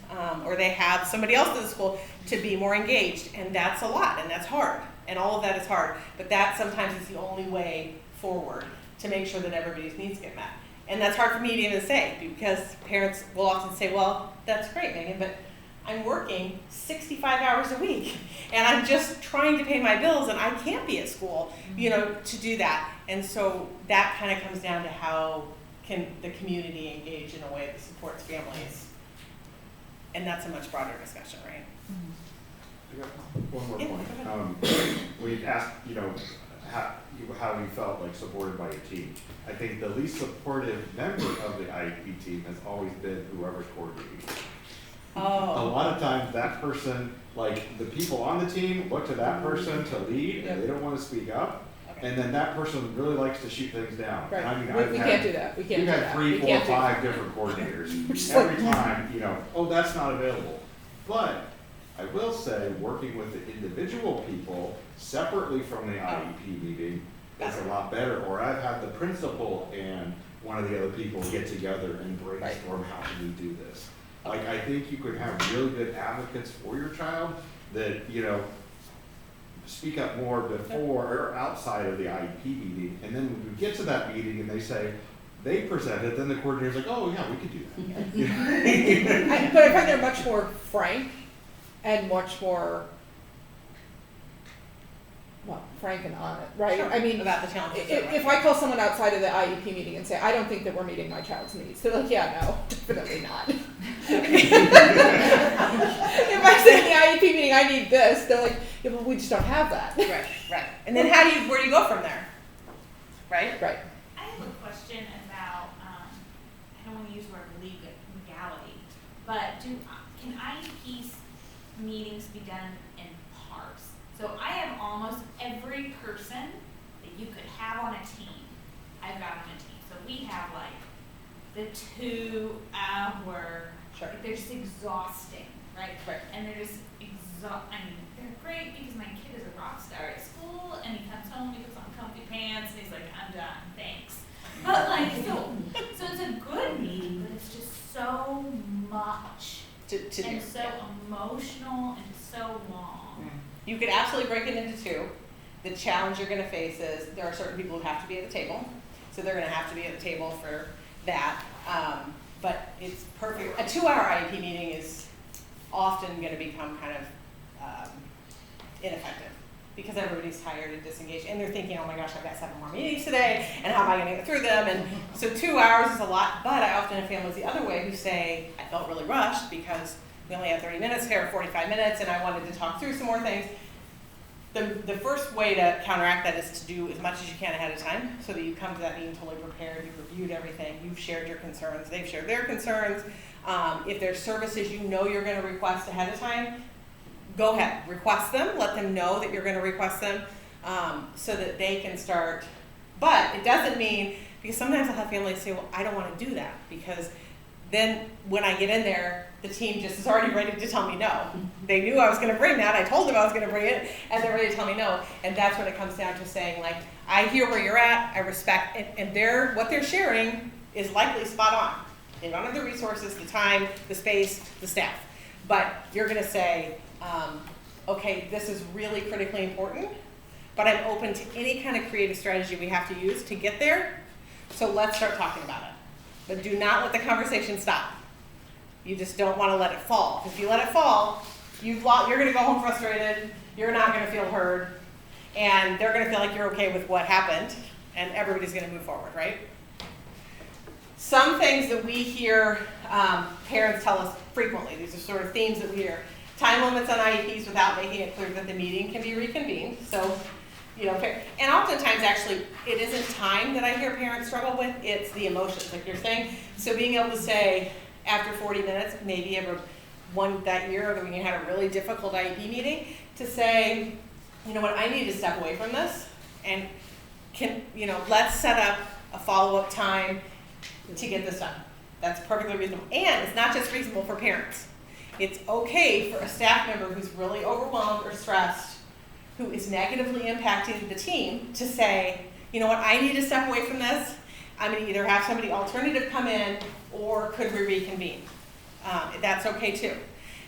or they have somebody else at the school to be more engaged, and that's a lot, and that's hard, and all of that is hard, but that sometimes is the only way forward to make sure that everybody's needs get met. And that's hard for me to even say, because parents will often say, well, that's great, Megan, but I'm working 65 hours a week, and I'm just trying to pay my bills, and I can't be at school, to do that. And so that kind of comes down to how can the community engage in a way that supports families. And that's a much broader discussion, right? I got one more Yeah, point. go ahead. We asked, how you felt like supported by your team. I think the least supportive member of the IEP team has always been whoever's coordinating. A Oh, lot of times that person, like the people on the team look to that person to lead and they don't want to speak up. okay. And then that person really likes to shoot things down. Right. And I mean, We can't do that. We can't do We've had that. 3, We 4, can't do 5 different coordinators. Which is Every time, oh, that's not available. But I will say, working with the individual people separately from the IEP meeting is a lot better. Or I've had the principal and one of the other people get together and brainstorm how can we do this. Like, I think you could have really good advocates for your child that, speak up more before or outside of the IEP meeting. And then when we get to that meeting and they say, they presented, then the coordinator's like, oh, yeah, we could do that. But I find they're much more frank and much more well, frank and honest, right? Sure, I mean, about the challenges. if I call someone outside of the IEP meeting and say, I don't think that we're meeting my child's needs, they're like, yeah, no, definitely not. If I say in the IEP meeting, I need this, they're like, yeah, but we just don't have that. Right. And then where do you go from there? Right? Right. I have a question about, I don't want to use the word legality, but can IEPs meetings be done in parts? So I have almost every person that you could have on a team, I've got on a team. So we have like the 2 hour, Sure. like they're just exhausting, right? Right. And they're just I mean, they're great because my kid is a rock star at school and he comes home, he puts on comfy pants and he's like, I'm done, thanks. But like, so it's a good meeting, but it's just so much To do. and so emotional and so long. You could absolutely break it into 2. The challenge you're going to face is there are certain people who have to be at the table, so they're going to have to be at the table for that. But it's perfect. A 2-hour IEP meeting is often going to become kind of ineffective because everybody's tired and disengaged, and they're thinking, oh my gosh, I've got 7 more meetings today, and how am I going to get through them? And so 2 hours is a lot, but I often have families the other way who say, I felt really rushed because we only had 30 minutes here, 45 minutes, and I wanted to talk through some more things. The first way to counteract that is to do as much as you can ahead of time so that you come to that meeting totally prepared, you've reviewed everything, you've shared your concerns, they've shared their concerns. If there's services you know you're going to request ahead of time, go ahead, request them, let them know that you're going to request them so that they can start. But it doesn't mean, because sometimes I'll have families say, well, I don't want to do that because then when I get in there, the team just is already ready to tell me no. They knew I was going to bring that. I told them I was going to bring it, and they're ready to tell me no. And that's when it comes down to saying, like, I hear where you're at, I respect, and what they're sharing is likely spot on. They don't have the resources, the time, the space, the staff. But you're going to say, okay, this is really critically important, but I'm open to any kind of creative strategy we have to use to get there. So let's start talking about it. But do not let the conversation stop. You just don't want to let it fall. If you let it fall, you're going to go home frustrated, you're not going to feel heard, and they're going to feel like you're okay with what happened, and everybody's going to move forward, right? Some things that we hear parents tell us frequently, these are sort of themes that we hear. Time limits on IEPs without making it clear that the meeting can be reconvened. So, and oftentimes actually it isn't time that I hear parents struggle with, it's the emotions, like you're saying. So being able to say after 40 minutes, maybe ever one that year when you had a really difficult IEP meeting, to say, you know what, I need to step away from this and let's set up a follow-up time to get this done. That's perfectly reasonable. And it's not just reasonable for parents. It's okay for a staff member who's really overwhelmed or stressed, who is negatively impacting the team, to say, you know what, I need to step away from this. I'm going to either have somebody alternative come in or could we reconvene? That's okay too.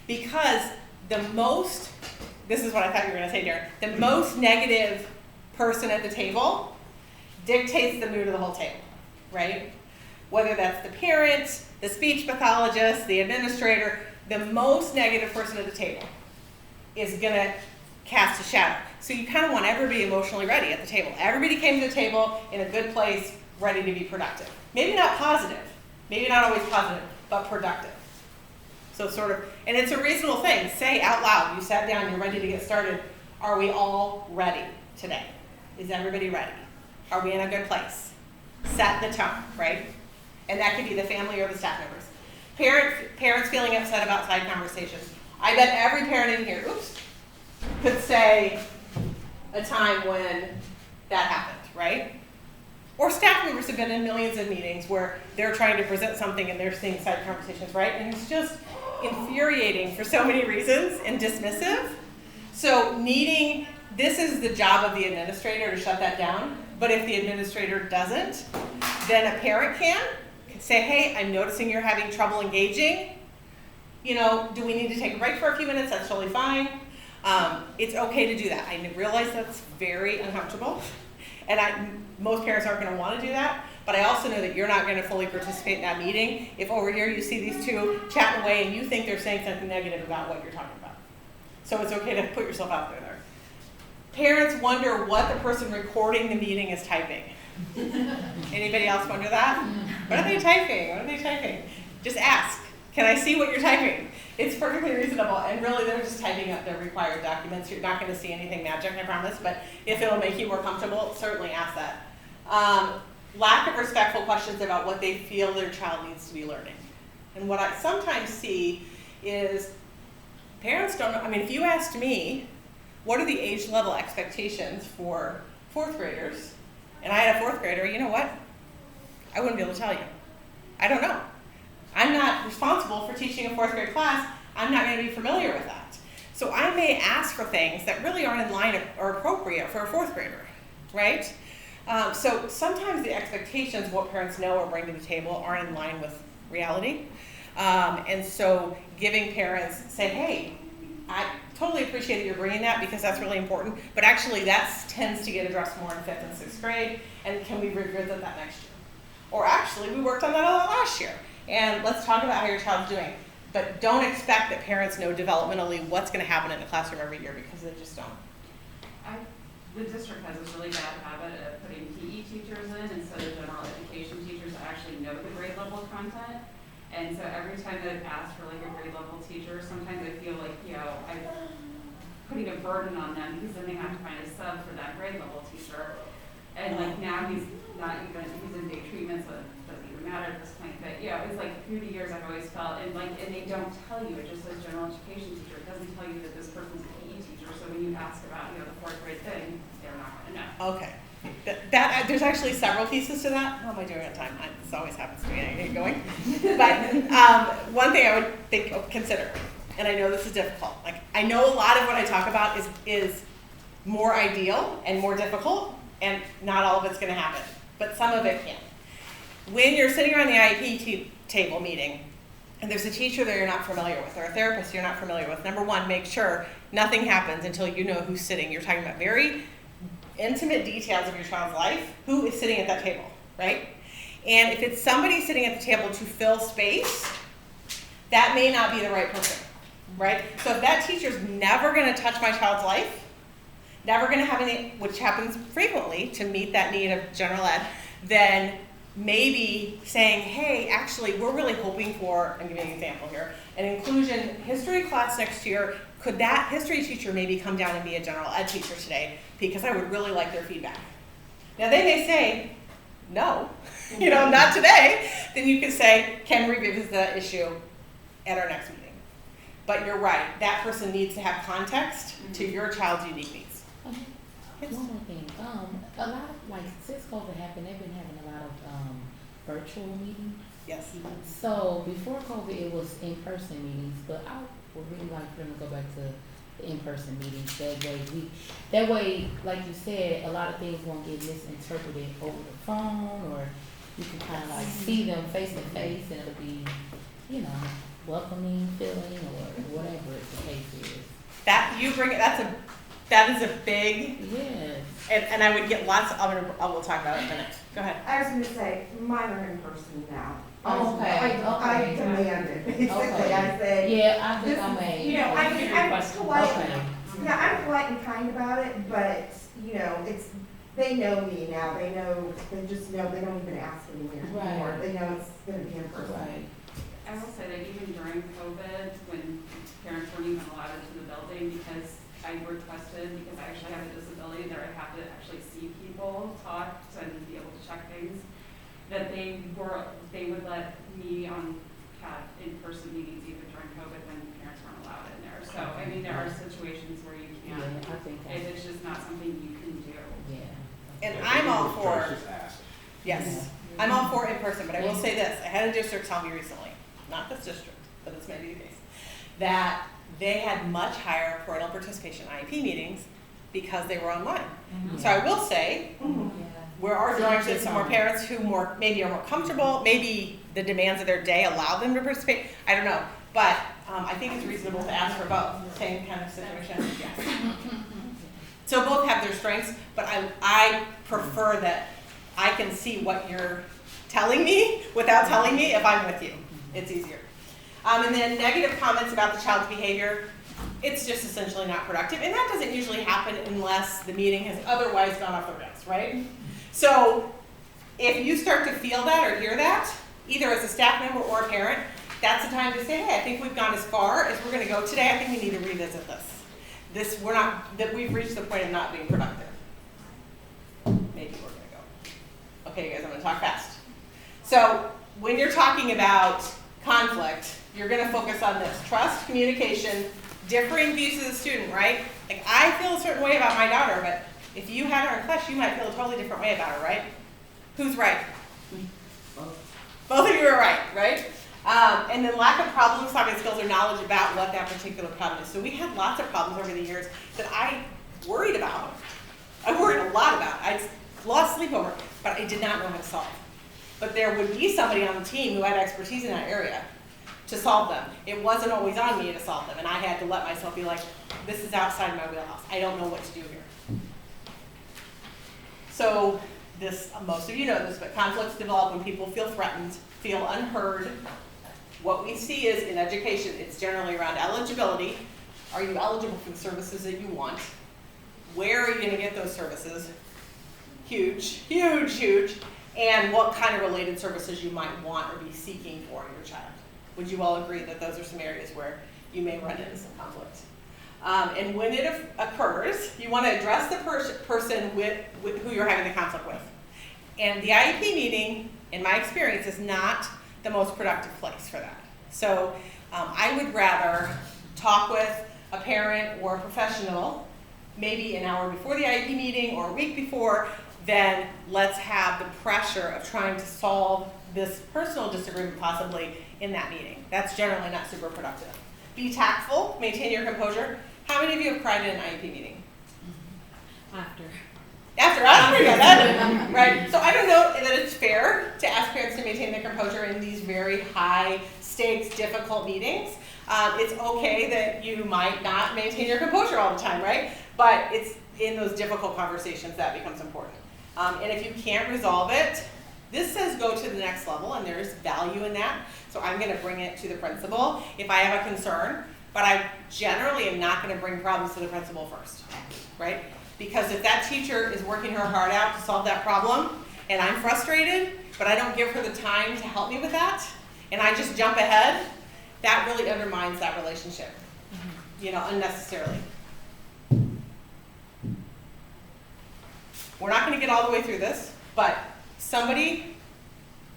Because this is what I thought you were going to say, Darren, the most negative person at the table dictates the mood of the whole table, right? Whether that's the parent, the speech pathologist, the administrator, the most negative person at the table is going to cast a shadow. So you kind of want everybody emotionally ready at the table. Everybody came to the table in a good place, ready to be productive. Maybe not positive, maybe not always positive, but productive. So and it's a reasonable thing. Say out loud, you sat down, you're ready to get started. Are we all ready today? Is everybody ready? Are we in a good place? Set the tone, right? And that could be the family or the staff members. Parents feeling upset about side conversations. I bet every parent in here, could say a time when that happened, right? Or staff members have been in millions of meetings where they're trying to present something and they're seeing side conversations, right? And it's just infuriating for so many reasons and dismissive. So this is the job of the administrator to shut that down. But if the administrator doesn't, then a parent can say, hey, I'm noticing you're having trouble engaging. Do we need to take a break for a few minutes? That's totally fine. It's okay to do that. I realize that's very uncomfortable, and most parents aren't going to want to do that, but I also know that you're not going to fully participate in that meeting if over here you see these two chatting away and you think they're saying something negative about what you're talking about. So it's okay to put yourself out there. Parents wonder what the person recording the meeting is typing. Anybody else wonder that? What are they typing? What are they typing? Just ask. Can I see what you're typing? It's perfectly reasonable, and really they're just typing up their required documents. You're not going to see anything magic, I promise, but if it'll make you more comfortable, certainly ask that. Lack of respectful questions about what they feel their child needs to be learning. And what I sometimes see is parents don't know, I mean, if you asked me, what are the age level expectations for fourth graders, and I had a fourth grader, you know what? I wouldn't be able to tell you. I don't know. I'm not responsible for teaching a fourth grade class. I'm not going to be familiar with that. So I may ask for things that really aren't in line or appropriate for a fourth grader, right? So sometimes the expectations of what parents know or bring to the table aren't in line with reality. And so giving parents, say, hey, I totally appreciate that you're bringing that because that's really important, but actually that tends to get addressed more in 5th and 6th grade, and can we revisit that next year? Or actually, we worked on that a lot last year, and let's talk about how your child's doing. But don't expect that parents know developmentally what's going to happen in the classroom every year, because they just don't. The district has this really bad habit of putting PE teachers in instead of general education teachers that actually know the grade level content. And so every time they've asked for like a grade level teacher, sometimes I feel like, you know, I'm putting a burden on them because then they have to find a sub for that grade level teacher. And like now he's in day treatment, so it doesn't even matter at this point. But yeah, it's like through the years I've always felt, and they don't tell you, it just says general education teacher. It doesn't tell you that this person's a PE teacher. So when you ask about, you know, the 4th grade thing, they're not going to know. Okay. There's actually several pieces to that. How am I doing on time? This always happens to me. I get going. But one thing I would consider, and I know this is difficult. Like, I know a lot of what I talk about is more ideal and more difficult, and not all of it's going to happen, but some of it can. When you're sitting around the IEP table meeting, and there's a teacher that you're not familiar with, or a therapist you're not familiar with, number one, make sure nothing happens until you know who's sitting. You're talking about very intimate details of your child's life, who is sitting at that table, right? And if it's somebody sitting at the table to fill space, that may not be the right person, right? So if that teacher's never going to touch my child's life, never going to have any, which happens frequently to meet that need of general ed, then maybe saying, hey, actually, we're really hoping for, I'm giving you an example here, an inclusion history class next year. Could that history teacher maybe come down and be a general ed teacher today? Because I would really like their feedback. Now they may say, no, not today. Then you could say, can we revisit that issue at our next meeting? But you're right, that person needs to have context to your child's unique needs. Yes. One more thing. A lot of, like, since COVID happened, they've been having a lot of virtual meetings. Yes. So before COVID, it was in-person meetings, but I would really like for them to go back to the in-person meetings. That way, like you said, a lot of things won't get misinterpreted over the phone, or you can kind of like see them face to face, and it'll be, welcoming feeling, or whatever the case is. That is a big, Yes. and I would get lots of, we'll talk about it in a minute. Go ahead. I was going to say, mine are in person now. Oh, okay. I demand it, basically. Okay. I say, Yeah, I think I may. I'm polite. Okay. Yeah, I'm polite and kind about it, but, they know me now. They just know, they don't even ask anymore. Right. They know it's going to be in person. Right. I will say that even during COVID, when parents weren't even allowed into the building, because I requested, because I actually have a disability, that I have to actually see people talk and be able to check things, that they would let me have in-person meetings even during COVID when parents weren't allowed in there. So, I mean, there are situations where you can't, Yeah, I think that. it's just not something you can do. Yeah. And I'm all for, Just ask. yes, I'm all for in person, but I will say this, I had a district tell me recently, not this district, but this may be the case, that they had much higher parental participation IEP meetings because they were online. Mm-hmm. So I will say, where our direction is some more parents who maybe are more comfortable, maybe the demands of their day allow them to participate, I don't know. But I think it's reasonable to ask for both, same kind of situation, yes. So both have their strengths, but I prefer that I can see what you're telling me without telling me if I'm with you. It's easier. And then negative comments about the child's behavior. it's just essentially not productive. And that doesn't usually happen unless the meeting has otherwise gone off the rails, right? So if you start to feel that or hear that, either as a staff member or a parent, that's the time to say, hey, I think we've gone as far as we're going to go today. I think we need to revisit this. That we've reached the point of not being productive. Maybe we're going to go. Okay, you guys, I'm going to talk fast. So when you're talking about conflict, you're going to focus on this: trust, communication, differing views of the student, right? Like, I feel a certain way about my daughter, but if you had her in class, you might feel a totally different way about her, right? Who's right? Both of you are right? And then lack of problem-solving skills or knowledge about what that particular problem is. So we had lots of problems over the years that I worried about. I worried a lot about. I lost sleep over, but I did not know how to solve. But there would be somebody on the team who had expertise in that area to solve them. It wasn't always on me to solve them, and I had to let myself be like, this is outside my wheelhouse. I don't know what to do here. So this, most of you know this, but conflicts develop when people feel threatened, feel unheard. What we see is in education, it's generally around eligibility. Are you eligible for the services that you want? Where are you going to get those services? Huge, huge, huge. And what kind of related services you might want or be seeking for your child. Would you all agree that those are some areas where you may run into some conflict? And when it occurs, you want to address the person with who you're having the conflict with. And the IEP meeting, in my experience, is not the most productive place for that. So I would rather talk with a parent or a professional maybe an hour before the IEP meeting or a week before, than let's have the pressure of trying to solve this personal disagreement possibly in that meeting. That's generally not super productive. Be tactful, maintain your composure. How many of you have cried in an IEP meeting? After. Yeah, that, right? So I don't know that it's fair to ask parents to maintain their composure in these very high stakes, difficult meetings. It's okay that you might not maintain your composure all the time, right? But it's in those difficult conversations that becomes important. And if you can't resolve it, this says go to the next level, and there's value in that. So I'm going to bring it to the principal if I have a concern, but I generally am not going to bring problems to the principal first, right? Because if that teacher is working her heart out to solve that problem, and I'm frustrated, but I don't give her the time to help me with that, and I just jump ahead, that really undermines that relationship, unnecessarily. We're not going to get all the way through this, but somebody,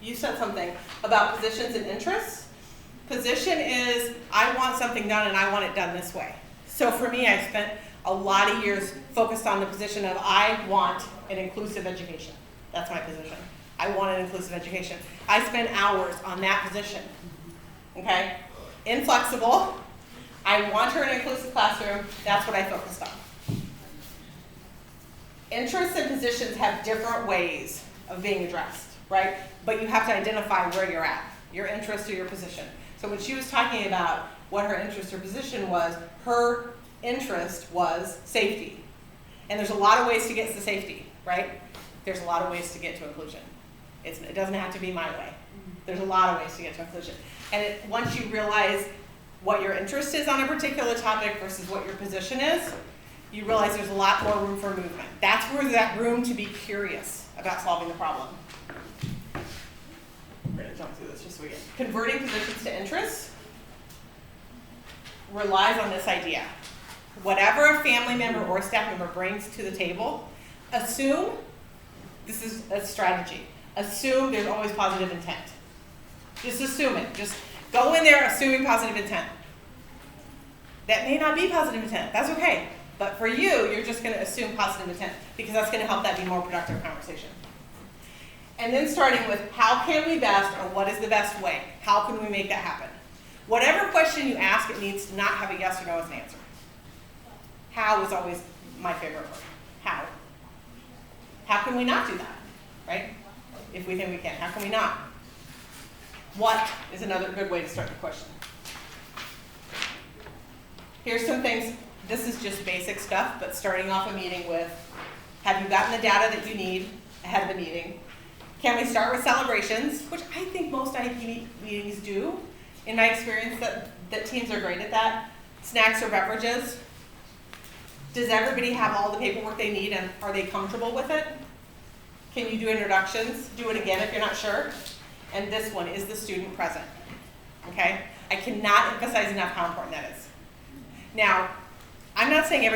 you said something about positions and interests. Position is, I want something done and I want it done this way. So for me, I spent a lot of years focused on the position of I want an inclusive education. That's my position. I want an inclusive education. I spent hours on that position, okay? Inflexible, I want her in an inclusive classroom, that's what I focused on. Interests and positions have different ways of being addressed, right? But you have to identify where you're at, your interest or your position. So when she was talking about what her interest or position was, her interest was safety. And there's a lot of ways to get to safety, right? There's a lot of ways to get to inclusion. It doesn't have to be my way. There's a lot of ways to get to inclusion. And once you realize what your interest is on a particular topic versus what your position is, you realize there's a lot more room for movement. That's where that room to be curious about solving the problem. We're going to jump through this just so we get. Converting positions to interests relies on this idea. Whatever a family member or a staff member brings to the table, assume, this is a strategy, assume there's always positive intent. Just assume it. Just go in there assuming positive intent. That may not be positive intent. That's okay. But for you, you're just going to assume positive intent because that's going to help that be more productive conversation. And then starting with how can we best, or what is the best way? How can we make that happen? Whatever question you ask, it needs to not have a yes or no as an answer. How is always my favorite word. How? How can we not do that, right? If we think we can, how can we not? What is another good way to start the question. Here's some things. This is just basic stuff, but starting off a meeting with, have you gotten the data that you need ahead of the meeting? Can we start with celebrations, which I think most IEP meetings do. In my experience, that teams are great at that. Snacks or beverages. Does everybody have all the paperwork they need and are they comfortable with it? Can you do introductions? Do it again if you're not sure. And this one, is the student present? Okay? I cannot emphasize enough how important that is. Now, I'm not saying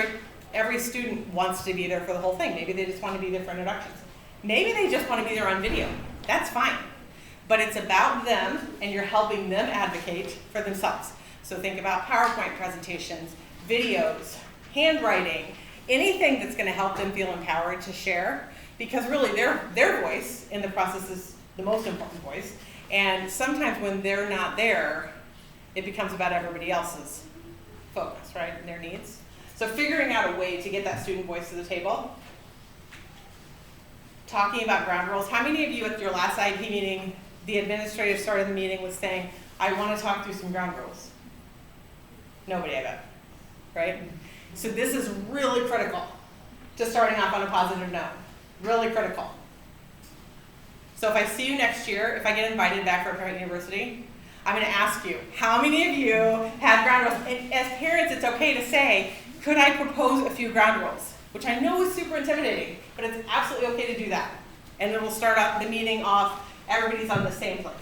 every student wants to be there for the whole thing. Maybe they just want to be there for introductions. Maybe they just want to be there on video. That's fine. But it's about them, and you're helping them advocate for themselves. So think about PowerPoint presentations, videos, handwriting, anything that's going to help them feel empowered to share, because really their voice in the process is the most important voice. And sometimes when they're not there, it becomes about everybody else's focus, right, and their needs. So figuring out a way to get that student voice to the table. Talking about ground rules. How many of you at your last IEP meeting, the administrator started the meeting with saying, I want to talk through some ground rules? Nobody, I bet, right? So this is really critical to starting off on a positive note. Really critical. So if I see you next year, if I get invited back for a parent university, I'm going to ask you, how many of you have ground rules? And as parents, it's okay to say, could I propose a few ground rules? Which I know is super intimidating, but it's absolutely okay to do that. And then we'll start out the meeting off, everybody's on the same place.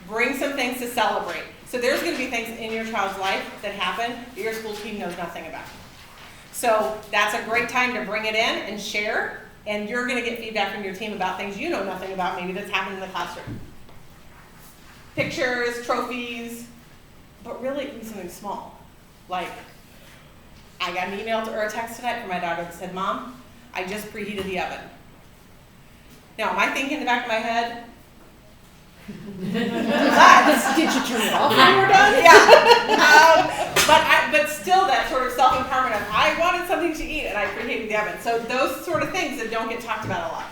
Bring some things to celebrate. So there's going to be things in your child's life that happen that your school team knows nothing about. So that's a great time to bring it in and share, and you're going to get feedback from your team about things you know nothing about, maybe that's happened in the classroom. Pictures, trophies, but really it can be something small. Like, I got an email or a text tonight from my daughter that said, Mom, I just preheated the oven. Now, am I thinking in the back of my head, Did you turn it off when you were done? Yeah. But still that sort of self-empowerment of, I wanted something to eat and I preheated the oven. So those sort of things that don't get talked about a lot.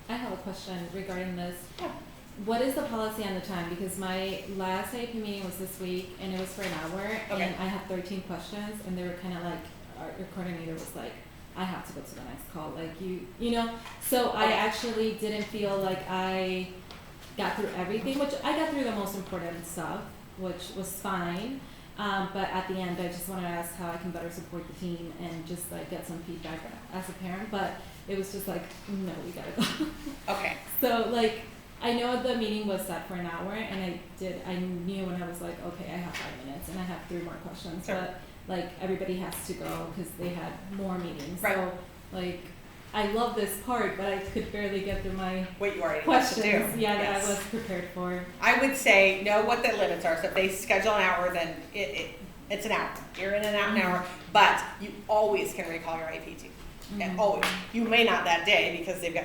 I have a question regarding this. Yeah. What is the policy on the time? Because my last IEP meeting was this week, and it was for an hour, Okay. and I had 13 questions, and they were kind of like, your coordinator was like, I have to go to the next call, like you know. So I actually didn't feel like I got through everything, which I got through the most important stuff, which was fine. But at the end, I just wanted to ask how I can better support the team and just like get some feedback as a parent. But it was just like, no, we gotta go. Okay. So like, I know the meeting was set for an hour, and I knew when I was like, okay, I have 5 minutes, and I have 3 more questions. Sure. But like, everybody has to go because they had more meetings. Right. So like, I love this part, but I could barely get through my What you already have questions. to do. Yeah, Yes. that I was prepared for. I would say know what the limits are. So if they schedule an hour, then it's an hour. You're in and out an hour, but you always can recall your IEP team. And always. You may not that day because they've got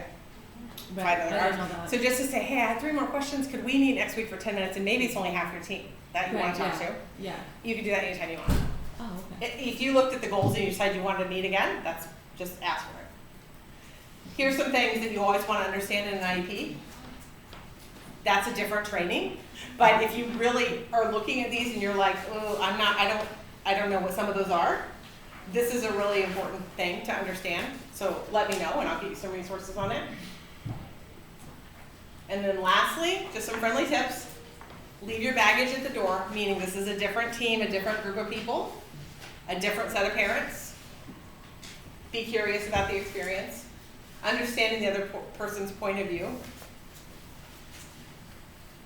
5 Right, other I hours. didn't know that. So just to say, hey, I have 3 more questions. Could we meet next week for 10 minutes? And maybe it's only half your team that you want to talk to. Yeah. You can do that anytime you want. Oh, okay. If you looked at the goals and you decided you wanted to meet again, that's just ask for it. Here's some things that you always want to understand in an IEP. That's a different training. But if you really are looking at these and you're like, oh, I don't know what some of those are, this is a really important thing to understand. So let me know and I'll give you some resources on it. And then lastly, just some friendly tips. Leave your baggage at the door, meaning this is a different team, a different group of people, a different set of parents. Be curious about the experience. Understanding the other person's point of view.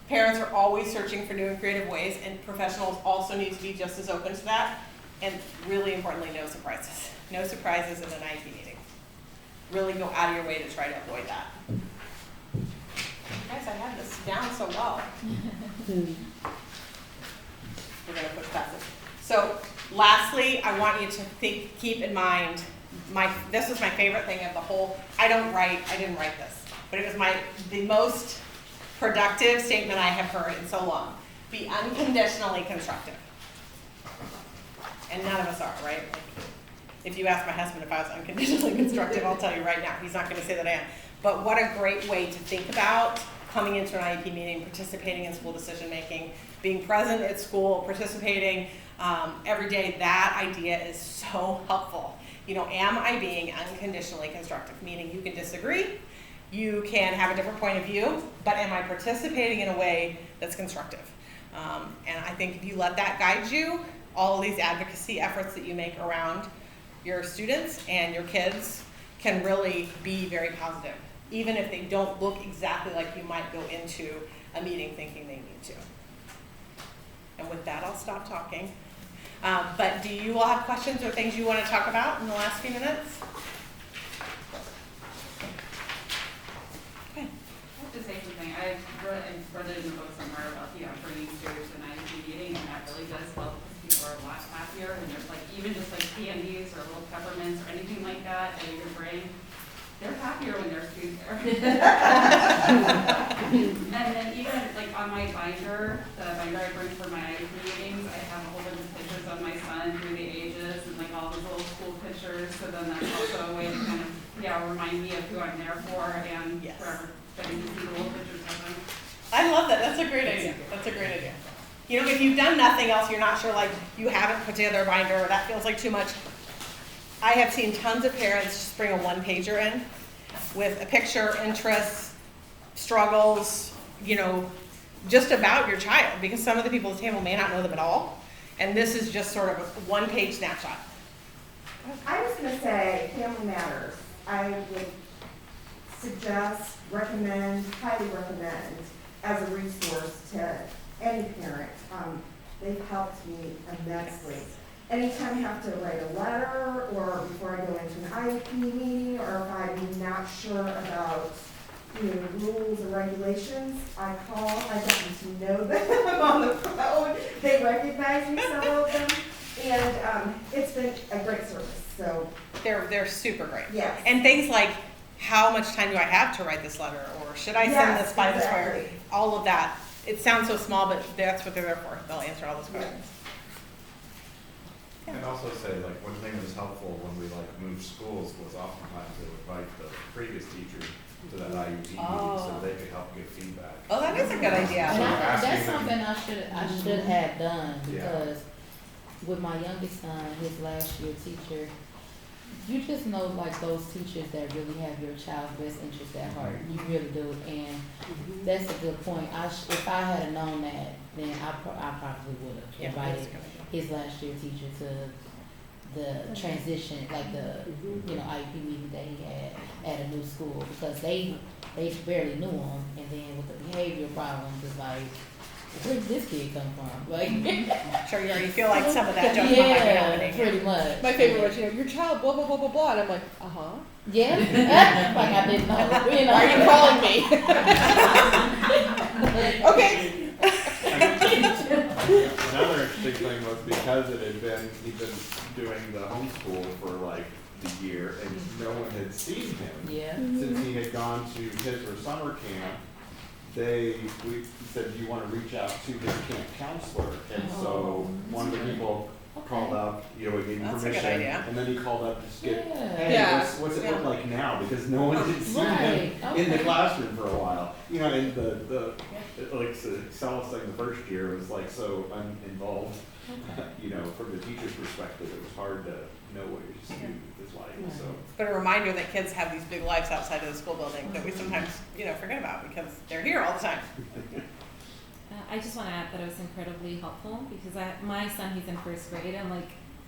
Parents are always searching for new and creative ways, and professionals also need to be just as open to that. And really importantly, no surprises. No surprises in an IEP meeting. Really go out of your way to try to avoid that. Guys, I had this down so well. We're going to push past it. So lastly, I want you to keep in mind, this was my favorite thing of the whole, I didn't write this, but it was the most productive statement I have heard in so long. Be unconditionally constructive. And none of us are, right? Like, if you ask my husband if I was unconditionally constructive, I'll tell you right now, he's not going to say that I am. But what a great way to think about coming into an IEP meeting, participating in school decision making, being present at school, participating every day. That idea is so helpful. You know, am I being unconditionally constructive? Meaning you can disagree, you can have a different point of view, but am I participating in a way that's constructive? And I think if you let that guide you, all of these advocacy efforts that you make around your students and your kids can really be very positive, even if they don't look exactly like you might go into a meeting thinking they need to. And with that, I'll stop talking. But do you all have questions or things you want to talk about in the last few minutes? Okay. I have to say something. I've read it in a book somewhere about, bringing students to an IEP meeting, and that really does help because people are a lot happier, and there's even just candies or little peppermints or anything like that you can bring. They're happier when there's food there. And then even on my binder, the binder I bring for my IEP meetings, I have a whole bunch of pictures of my son through the ages and all those little school pictures. So then that's also a way to kind of, remind me of who I'm there for and Yes. forever getting to see the little pictures of them. I love that. That's a great idea. That's a great idea. If you've done nothing else, you're not sure, you haven't put together a binder, or that feels like too much. I have seen tons of parents just bring a one-pager in with a picture, interests, struggles, just about your child, because some of the people at the table may not know them at all. And this is just sort of a one-page snapshot. I was gonna say, Family Matters. I would suggest, recommend, highly recommend as a resource to any parent. They've helped me immensely. Anytime I have to write a letter, or before I go into an IEP meeting, or if I'm not sure about, rules or regulations, I call, I get them to know them on the phone. They recognize me, several of them, and it's been a great service, so. They're super great. Yes. And things like, how much time do I have to write this letter? Or should I send this by this way? All of that. It sounds so small, but that's what they're there for. They'll answer all those questions. And also say, one thing that was helpful when we moved schools was oftentimes they would invite the previous teacher to that IUP meeting so they could help give feedback. Oh, that is a good idea. And that's asking something them- I should have done, Yeah. because with my youngest son, his last year teacher, you just know those teachers that really have your child's best interest at heart. You really do, and that's a good point. If I had known that, then I probably would have Yeah, invited that's a good idea. his last year teacher to the transition, the IEP meeting that he had at a new school, because they barely knew him, and then with the behavior problems, it's where did this kid come from? Sure, you already feel like some of that junk might be happening. Pretty much. My favorite was, your child, blah, blah, blah, blah, blah, and I'm like, uh-huh. Yeah, I didn't know. Why are you calling me? Okay. Another interesting thing was because he'd been doing the homeschool for the year, and no one had seen him. Yeah. Since he had gone to his or summer camp, we said, do you want to reach out to his camp counselor? And so one of the people called up, we gave him That's a good permission, idea. and then he called up to just get, Yeah. hey, Yeah. what's it look like now? Because no one had seen Right, him in the okay. classroom for a while. And Cella's thing the first year was so uninvolved. From the teacher's perspective, it was hard to know what your student is like. Right. So But a reminder that kids have these big lives outside of the school building that we sometimes, forget about because they're here all the time. I just want to add that it was incredibly helpful because my son, he's in first grade, and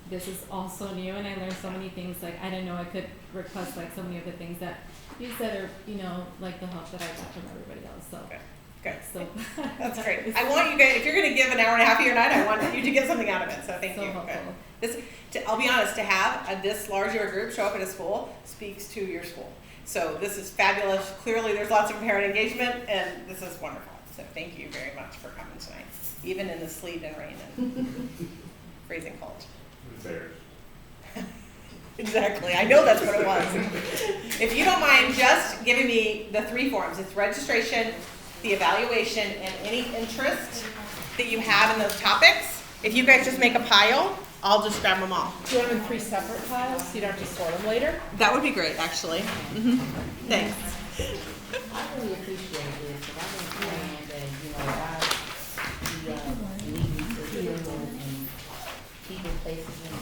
this is all so new, and I learned so many things. I didn't know I could request so many of the things that you said, or the help that I got from everybody else. So, Good. so That's great. I want you guys, if you're going to give an hour and a half of your night, I want you to get something out of it. So thank So you. helpful. I'll be honest, to have this large of a group show up at a school speaks to your school. So this is fabulous. Clearly, there's lots of parent engagement, and this is wonderful. So thank you very much for coming tonight, even in the sleet and rain and freezing cold. Fair. Exactly. I know that's what it was. If you don't mind just giving me the 3 forms, it's registration, the evaluation, and any interest that you have in those topics. If you guys just make a pile, I'll just grab them all. Do you want them in 3 separate piles so you don't have to sort them later? That would be great, actually. Thanks. I really appreciate this, because I've been praying that, the leading to heal and people, places, and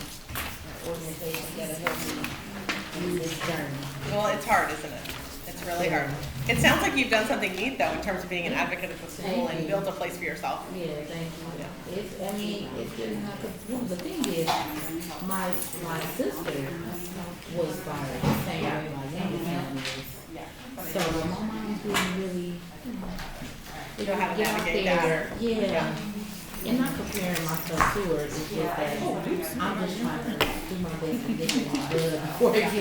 organizations that have helped me in this journey. Well, it's hard, isn't it? It's really hard. It sounds like you've done something neat though, in terms of being an advocate at the school and built a place for yourself. Yeah, thank you. It's, I mean, it's getting hard, cause well, the thing is, my sister was fired the same way my youngest son is. So my mom didn't really, You know how to get out navigate there. that. Yeah. And not comparing myself to her, it's just that I'm just trying to do my best to get it good before it gets